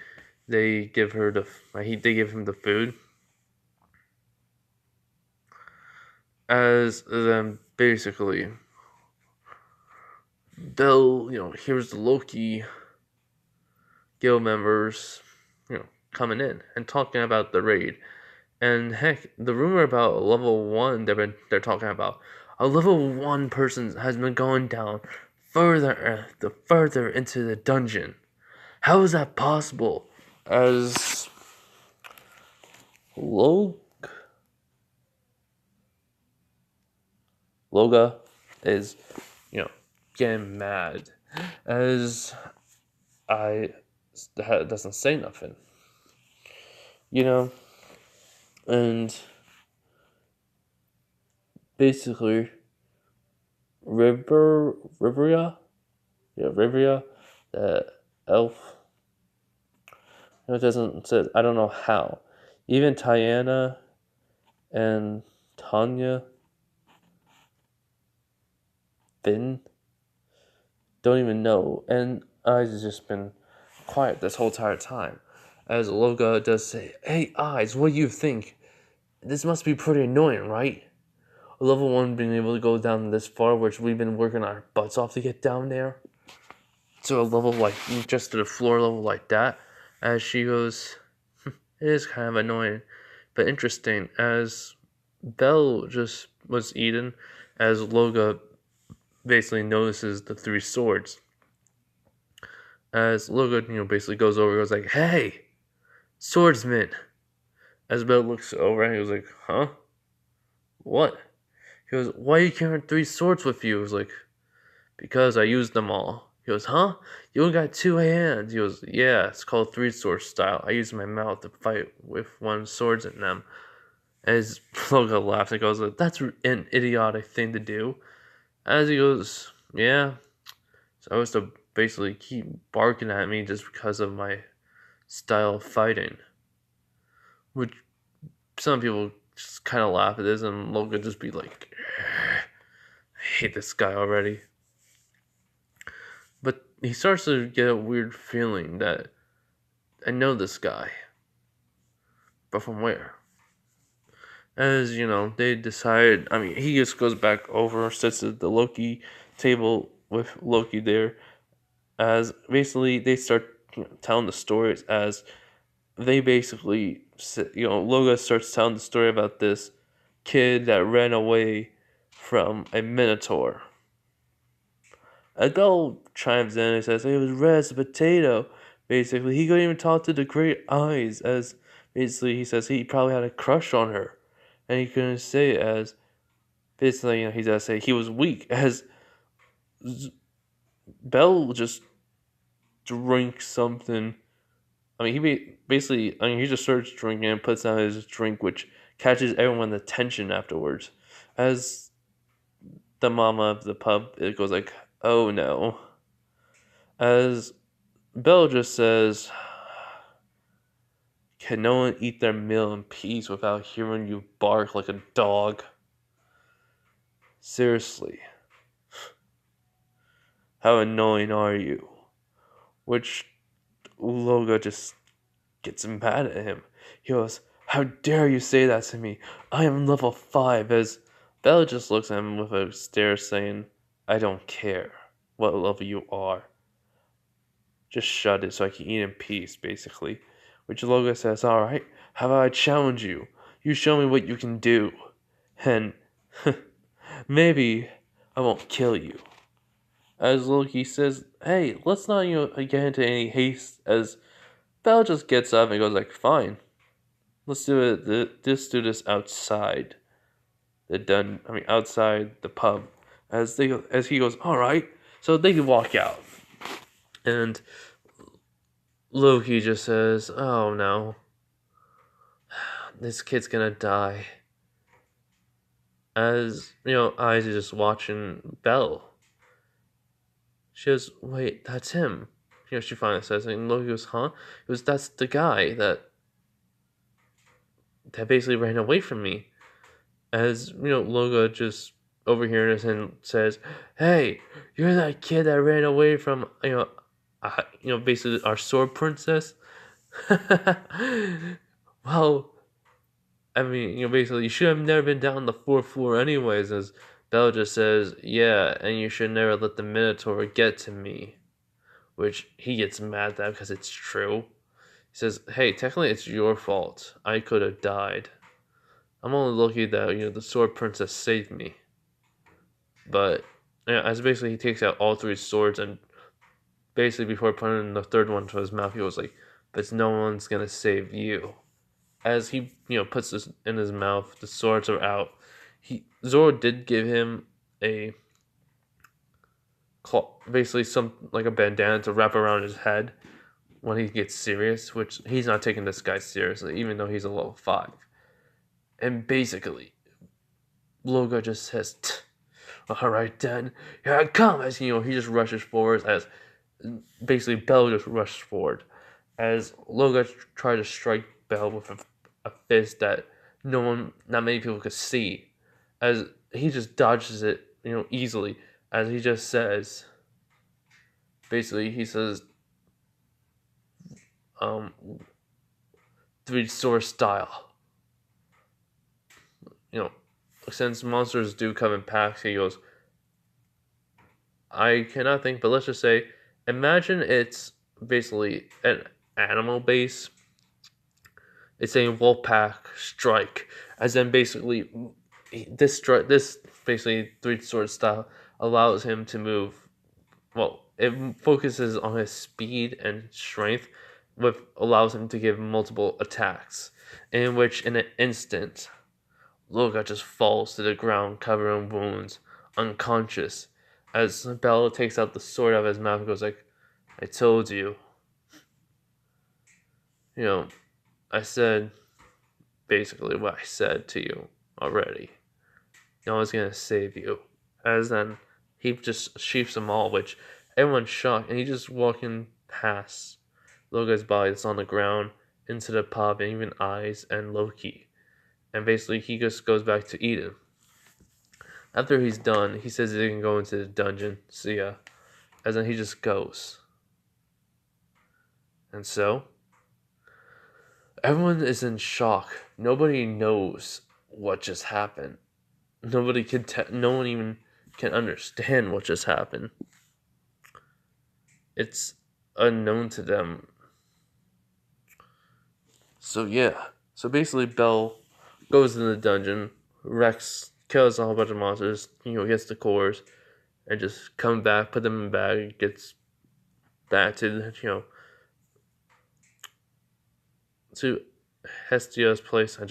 they give her they give him the food. As then basically, Belle, here's the Loki guild members, coming in and talking about the raid. And heck, the rumor about level 1 they're talking about, a level 1 person has been going down further into the dungeon. How is that possible? As Loga is, getting mad as I doesn't say nothing, and basically Rivria, the elf, it doesn't say, I don't know how. Even Tiana and Tanya Finn don't even know, and Eyes has just been quiet this whole entire time. As Loga does say, "Hey Eyes, what do you think? This must be pretty annoying, right? Level 1 being able to go down this far, which we've been working our butts off to get down there. So a level like, just to the floor level like that." As she goes, "It is kind of annoying, but interesting." As Belle just was eating, as Loga basically notices the 3 swords. As Loga, basically goes over, goes like, "Hey, swordsman." As Belle looks over, and he was like, "Huh? What?" He goes, "Why are you carrying 3 swords with you?" He was like, "Because I used them all." He goes, "Huh? You only got 2 hands?" He goes, "Yeah, it's called 3-sword style. I use my mouth to fight with 1 swords in them." As Loga laughs and goes, "That's an idiotic thing to do." As he goes, "Yeah, so I was to basically keep barking at me just because of my style of fighting." Which some people just kind of laugh at this, and Logan just be like, "I hate this guy already." But he starts to get a weird feeling that, I know this guy, but from where? As, they decide, he just goes back over, sits at the Loki table with Loki there, as basically they start, telling the stories, as they basically, Loga starts telling the story about this kid that ran away from a minotaur. Adele chimes in and says it was red as a potato. Basically, he couldn't even talk to the great eyes, as basically he says he probably had a crush on her, and he couldn't say it, as basically, he does say he was weak, as Belle just drinks something. He just starts drinking and puts down his drink, which catches everyone's attention afterwards. As the mama of the pub, it goes like, "Oh no." As Belle just says, "Can no one eat their meal in peace without hearing you bark like a dog? Seriously, how annoying are you?" Which Loga just gets mad at him. He goes, "How dare you say that to me? I am level 5, as Bella just looks at him with a stare saying, "I don't care what level you are. Just shut it so I can eat in peace," basically. Which Loga says, "Alright, how about I challenge you? You show me what you can do. And maybe I won't kill you." As Loki says, "Hey, let's not get into any haste," as Belle just gets up and goes like, "Fine. Let's do it. Let's do this outside." outside the pub, as he goes, all right, so they walk out, and Loki just says, oh no, this kid's gonna die. As Eyes is just watching Belle. She goes, wait, that's him. She finally says it, and Loki goes, huh? He goes, that's the guy that basically ran away from me. As Loga just overhearing us and says, "Hey, you're that kid that ran away from basically our sword princess." Well, basically you should have never been down the fourth floor anyways. As Belle just says, "Yeah, and you should never let the Minotaur get to me," which he gets mad at that because it's true. He says, "Hey, technically it's your fault. I could have died. I'm only lucky that the sword princess saved me." But as basically he takes out all three swords, and basically before putting the third one to his mouth, he was like, "But no one's gonna save you." As he puts this in his mouth, the swords are out. Zoro did give him a basically some like a bandana to wrap around his head when he gets serious, which he's not taking this guy seriously, even though he's a level 5. And basically, Loga just says, all right then, here I come. As he just rushes forward, as basically Belle just rushes forward, as Loga tried to strike Belle with a fist that not many people could see, as he just dodges it easily, as he just says, basically he says, three sword style. Since monsters do come in packs, he goes, I cannot think, but let's just say, imagine it's basically an animal base. It's a wolf pack strike, as then basically this basically three sword style allows him to move. Well, it focuses on his speed and strength, which allows him to give multiple attacks, in which in an instant, Loga just falls to the ground covered in wounds, unconscious, as Bella takes out the sword out of his mouth and goes like, I told you. I said basically what I said to you already. No one's gonna save you. As then he just sheaths them all, which everyone's shocked, and he's just walking past Loga's body that's on the ground into the pub, and even Eyes and Loki. And basically he just goes back to Eden. After he's done, he says he can go into the dungeon. See ya. As then he just goes. And so, everyone is in shock. Nobody knows what just happened. No one even can understand what just happened. It's unknown to them. So yeah. So basically Belle goes in the dungeon, Rex kills a whole bunch of monsters, gets the cores, and just comes back, put them in a bag, gets back to to Hestia's place, and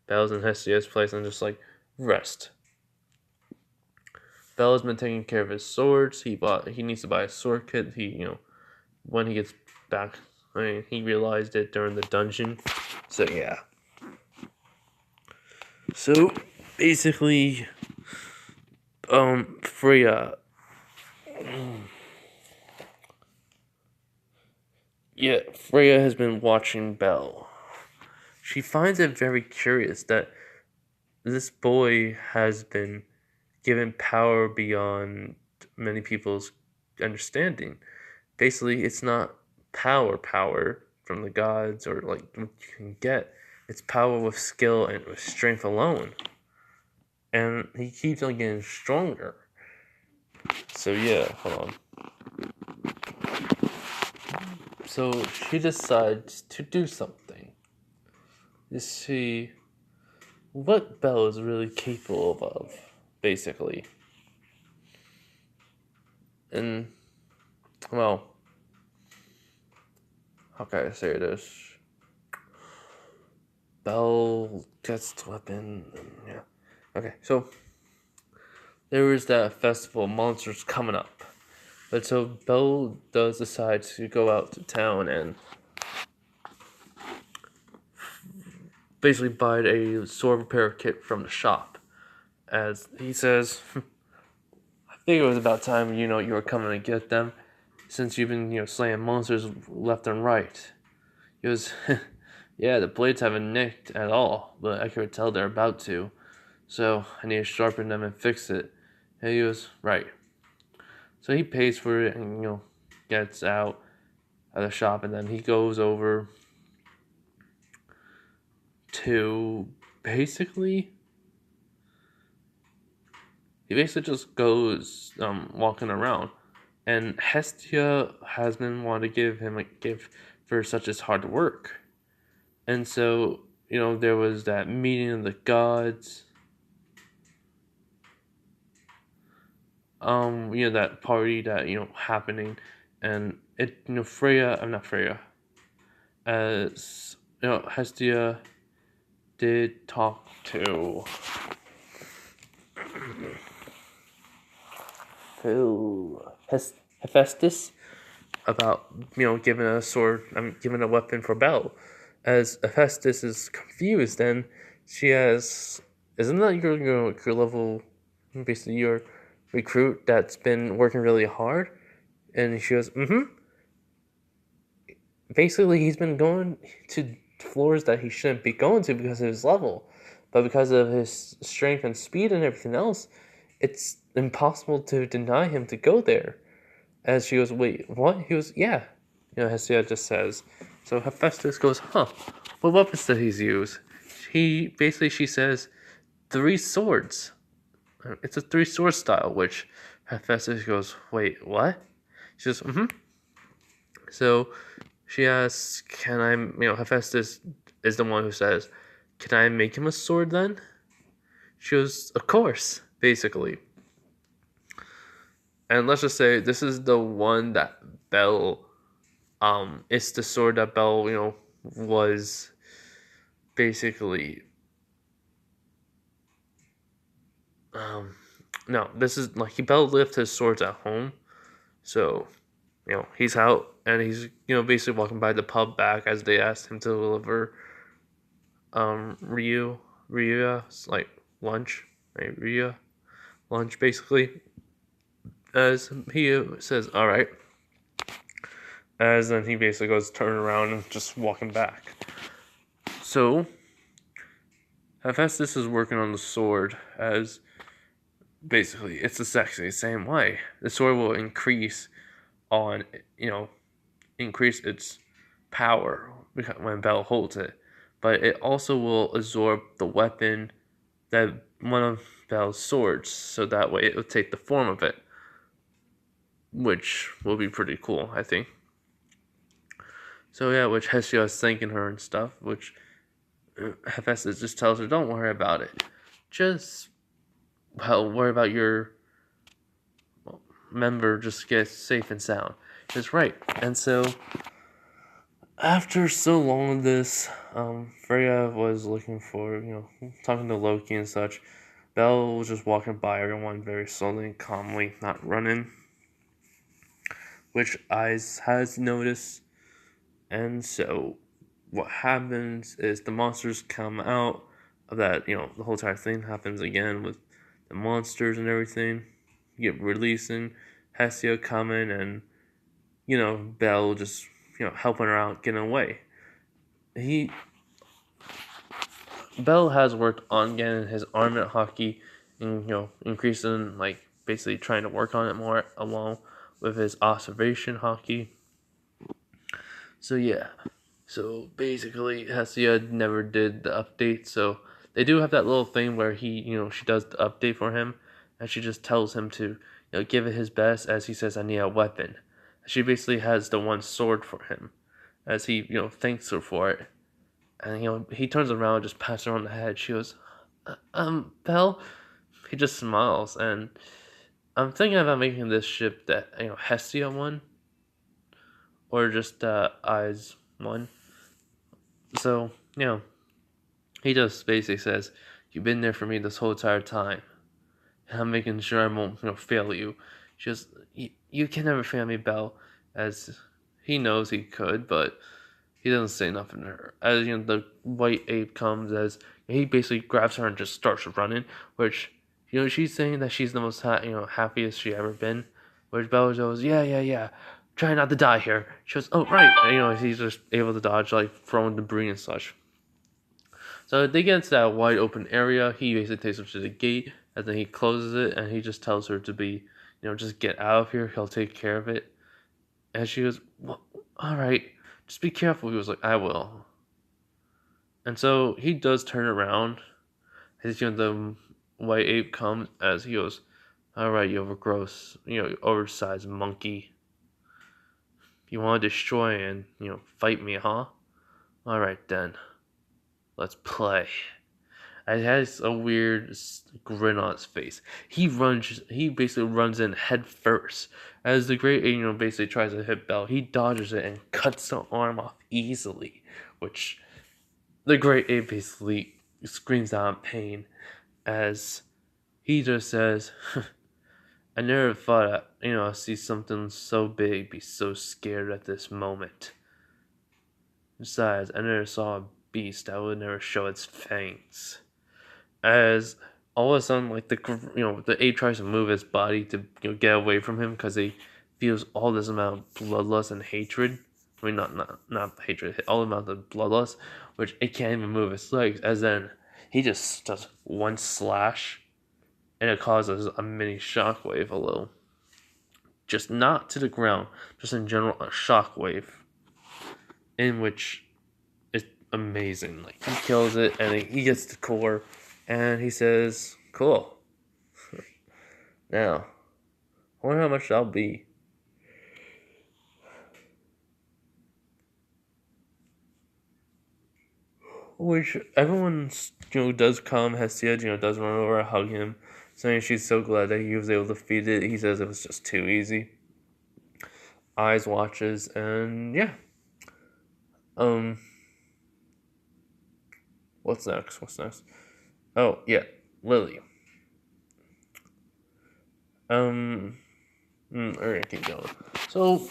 Belle's in Hestia's place, and just like rest. Belle's been taking care of his swords. He needs to buy a sword kit. When he gets back, he realized it during the dungeon. So yeah. So basically, Freya. Yeah, Freya has been watching Belle. She finds it very curious that this boy has been given power beyond many people's understanding. Basically, it's not power from the gods or like what you can get. It's power with skill and with strength alone. And he keeps on getting stronger. So yeah, hold on. So she decides to do something to see what Belle is really capable of, basically. And, well, how can I say this? Belle gets the weapon, and Okay, so there was that festival of monsters coming up. But so Belle does decide to go out to town and basically buy a sword repair kit from the shop. As he says, I think it was about time you were coming to get them, since you've been slaying monsters left and right. He goes, yeah, the blades haven't nicked at all, but I could tell they're about to. So I need to sharpen them and fix it. And he goes, right. So he pays for it and gets out of the shop, and then he goes over to basically he basically just goes walking around, and Hestia has been wanting to give him a gift for such as hard work, and so there was that meeting of the gods, that party that happening, and it Freya, I'm not Freya, as Hestia did talk to Hephaestus about giving a sword, giving a weapon for Belle, as Hephaestus is confused, and she has, isn't that your level, basically your recruit that's been working really hard, and she goes, basically he's been going to floors that he shouldn't be going to because of his level, but because of his strength and speed and everything else, it's impossible to deny him to go there. As she goes, wait, what? He goes, yeah. Hestia just says. So Hephaestus goes, huh, what weapons did he use? She says, 3 swords. It's a 3 sword style, which Hephaestus goes, wait, what? She goes, So she asks, can I, Hephaestus is the one who says, can I make him a sword then? She goes, of course, basically. And let's just say this is the one that Belle, it's the sword that Belle, was basically, no, this is like Belle left his swords at home, so, he's out and he's, basically walking by the pub back as they asked him to deliver, Ryu's like lunch, right? Lunch basically. As he says, all right. As then he basically goes turning around and just walking back. So Hephaestus is working on the sword, as basically it's the same way. The sword will increase increase its power when Belle holds it, but it also will absorb the weapon that one of Belle's swords, so that way it will take the form of it, which will be pretty cool, I think. So yeah, which Hestia is thanking her and stuff, which Hephaestus just tells her, don't worry about it. Just, worry about your member just gets safe and sound. It's right. And so, after so long of this, Freya was looking for, talking to Loki and such. Belle was just walking by everyone very slowly and calmly, not running, which Eyes has noticed. And so what happens is the monsters come out of that, the whole entire thing happens again with the monsters and everything. You get releasing, Hestia coming, and, Belle just, helping her out, getting away. Belle has worked on getting his armament hockey and, increasing, basically trying to work on it more along with his observation hockey. So yeah, so basically Hestia never did the update, so they do have that little thing where she does the update for him, and she just tells him to, give it his best, as he says, I need a weapon. She basically has the one sword for him, as he, thanks her for it. And, he turns around and just pats her on the head. She goes, Belle? He just smiles, and I'm thinking about making this ship that, Hestia one, or just Eyes one. So, he just basically says, You've been there for me this whole entire time. And I'm making sure I won't, fail you. Just, you can never fail me, Belle. As he knows he could, but he doesn't say nothing to her. As, the white ape comes, as he basically grabs her and just starts running, which, she's saying that she's the most, happiest she ever been. Which Belle goes, yeah. Try not to die here. She goes, oh, right. And, he's just able to dodge, like, throwing debris and such. So they get into that wide open area. He basically takes her to the gate, and then he closes it, and he just tells her to be, just get out of here. He'll take care of it. And she goes, well, all right, just be careful. He was like, I will. And so he does turn around. As the white ape comes, as he goes, all right, you overgross, oversized monkey. You want to destroy and, fight me, huh? All right, then. Let's play. It has a weird grin on his face. He basically runs in head first. As the great angel basically tries to hit Belle, he dodges it and cuts the arm off easily, which the great ape basically screams out in pain as he just says, I never thought I'd see something so big be so scared at this moment. Besides, I never saw a beast that would never show its fangs. As all of a sudden, like the ape tries to move his body to get away from him because he feels all this amount of bloodlust and hatred. I mean, not hatred, all the amount of bloodlust, which it can't even move his legs. As then he just does one slash, and it causes a mini shockwave, a little, just not to the ground, just in general a shockwave, in which is amazing. Like he kills it, and he gets the core. And he says, cool. Now, I wonder how much that'll be. Which everyone, does come. Hestia, does run over and hug him, saying she's so glad that he was able to defeat it. He says it was just too easy. Eyes watches, and yeah. What's next? Oh, yeah, Lily. We're gonna keep going. So,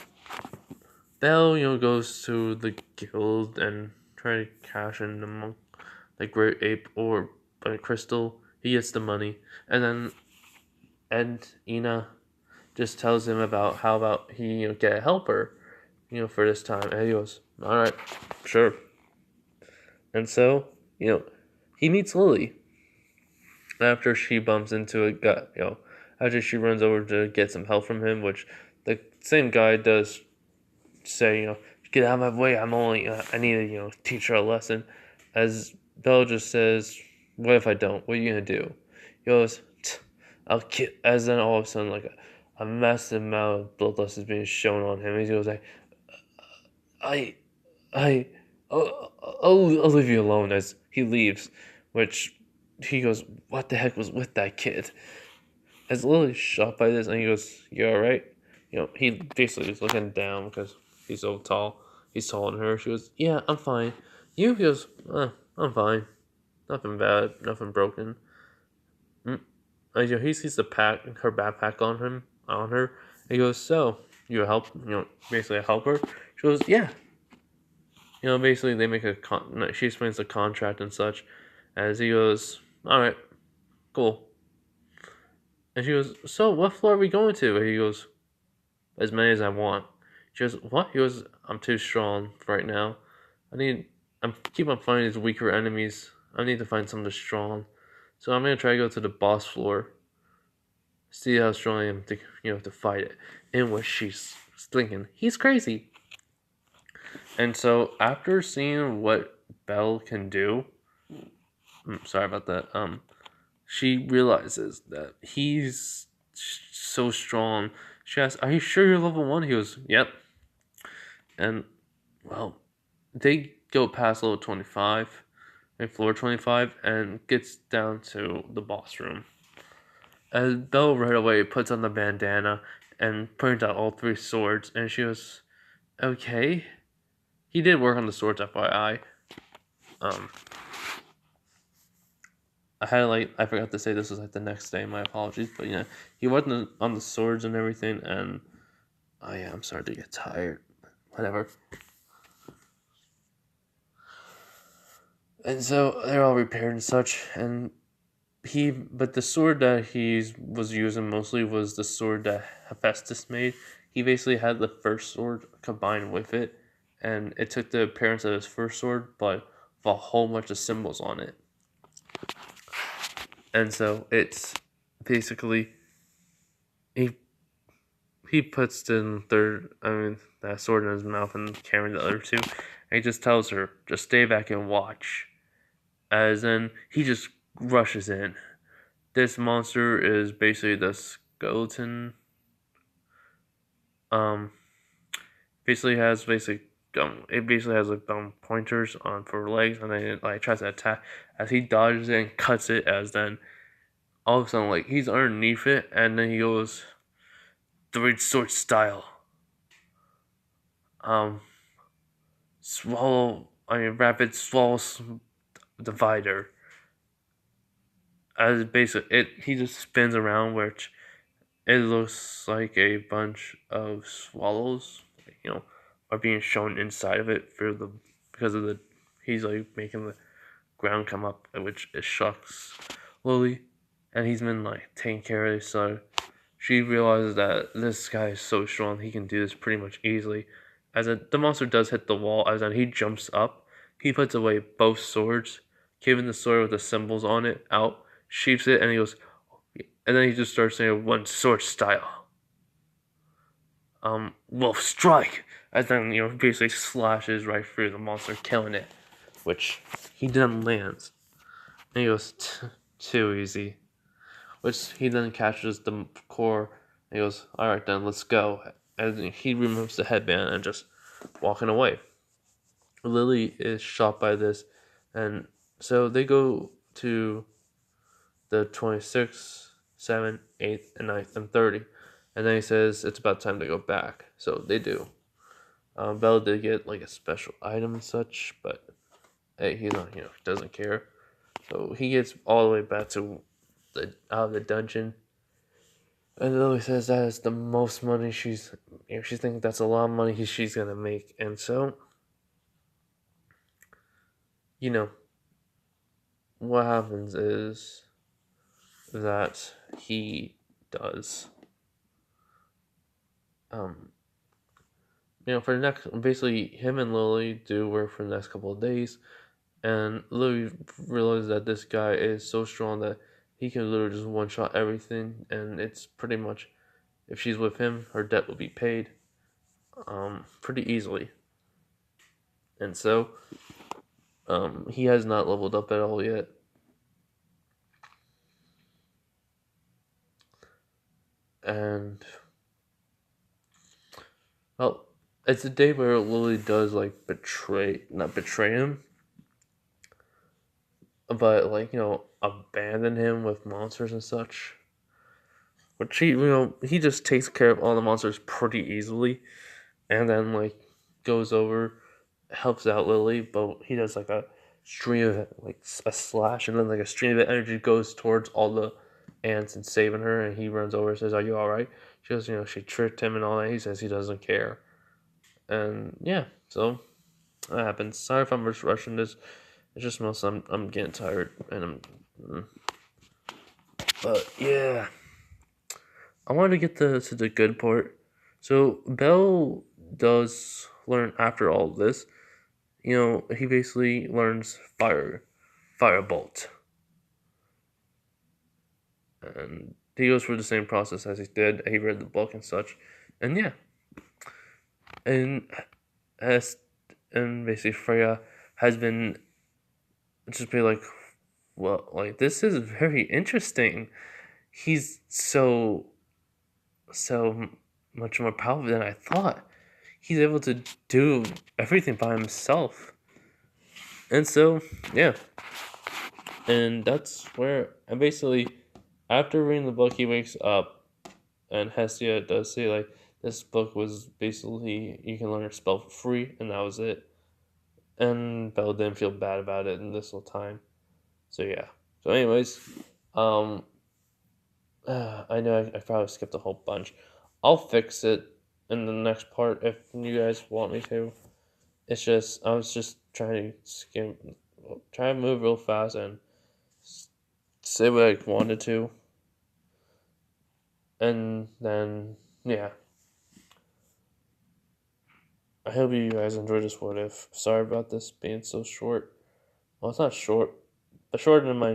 Belle, goes to the guild and try to cash in the great ape or crystal. He gets the money, and then Ina just tells him about how about he get a helper, for this time, and he goes, all right, sure. And so he meets Lily after she bumps into a guy, after she runs over to get some help from him, which the same guy does say, get out of my way. I need to, teach her a lesson. As Belle just says, what if I don't? What are you going to do? He goes, I'll kill. As then all of a sudden, like a massive amount of bloodlust is being shown on him. He goes like, I, I'll leave you alone as he leaves, which he goes, what the heck was with that kid? As Lily's shocked by this, and he goes, you alright? He basically is looking down because he's so tall. He's taller than her. She goes, yeah, I'm fine. He goes, I'm fine. Nothing bad. Nothing broken. He sees her backpack on her. He goes, so, you help, basically a helper? She goes, yeah. Basically they make she explains the contract and such. As he goes, alright, cool. And she goes, so what floor are we going to? And he goes, as many as I want. She goes, what? He goes, I'm too strong right now. I'm keep on finding these weaker enemies. I need to find something strong. So I'm gonna try to go to the boss floor. See how strong I am to fight it. In which she's thinking, he's crazy. And so after seeing what Belle can do, sorry about that, she realizes that he's so strong. She asks, are you sure you're level 1? He goes, yep. And, well, they go past level 25, floor 25, and gets down to the boss room. And Belle right away puts on the bandana and points out all 3 swords, and she goes, okay. He did work on the swords, FYI. I forgot to say this was like the next day. My apologies, but yeah, he wasn't on the swords and everything, and oh yeah, I'm starting to get tired. Whatever. And so they're all repaired and such, and but the sword that he was using mostly was the sword that Hephaestus made. He basically had the first sword combined with it, and it took the appearance of his first sword, but with a whole bunch of symbols on it. And so it's basically he he puts that sword in his mouth and carrying the other two, and he just tells her, just stay back and watch. As in, he just rushes in. This monster is basically the skeleton. Um, it basically has like pointers on for legs, and then it like tries to attack. As he dodges it and cuts it, as then all of a sudden like he's underneath it, and then he goes three sword style. Um, rapid swallow divider. As basically he just spins around, which it looks like a bunch of swallows, are being shown inside of it because of the he's like making the ground come up, which it shocks Lily, and he's been like taking care of this. So she realizes that this guy is so strong, he can do this pretty much easily. The monster does hit the wall, as then he jumps up, he puts away both swords, giving the sword with the symbols on it out, sheaths it, and he goes, and then he just starts saying one sword style. Wolf strike! As then, basically slashes right through the monster, killing it. Which he then lands. And he goes, too easy. Which he then catches the core, and he goes, alright then, let's go. And he removes the headband and just walking away. Lily is shocked by this, and so they go to the 26th, 7th, 8th, and 9th, and 30. And then he says it's about time to go back. So they do. Bella did get like a special item and such, but hey, he's not, doesn't care. So he gets all the way back to out of the dungeon. And Lily says that is the most money she thinks that's a lot of money she's gonna make. And so, what happens is that he does. For the next, basically, him and Lily do work for the next couple of days, and Lily realizes that this guy is so strong that he can literally just one shot everything, and it's pretty much, if she's with him, her debt will be paid, pretty easily. And so, he has not leveled up at all yet. And well, it's a day where Lily does like not betray him, but like abandon him with monsters and such. Which he just takes care of all the monsters pretty easily, and then like goes over, helps out Lily, but he does like a stream of like a slash, and then like a stream of energy goes towards all the ants and saving her, and he runs over and says, "Are you all right?" She goes, she tricked him and all that. He says he doesn't care, and yeah, so that happens. Sorry if I'm just rushing this. It's just mostly I'm getting tired, and but yeah, I wanted to get to the good part. So Belle does learn after all this. He basically learns firebolt, and he goes through the same process as he did. He read the book and such, and yeah, and basically Freya has been just be like, well, like this is very interesting. He's so much more powerful than I thought. He's able to do everything by himself. And so, yeah. And that's where, and basically, after reading the book, he wakes up, and Hestia does say, like, this book was basically, you can learn a spell for free, and that was it. And Belle didn't feel bad about it in this whole time. So, yeah. So anyways, I know I probably skipped a whole bunch. I'll fix it in the next part if you guys want me to. It's just I was just trying to try to move real fast and say what I wanted to, and then yeah. I hope you guys enjoyed this what if. Sorry about this being so short. Well, it's not short, but shorter than my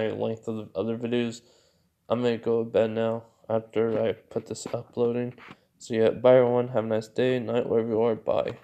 length of the other videos. I'm gonna go to bed now after I put this uploading. So yeah, bye everyone. Have a nice day, night, wherever you are. Bye.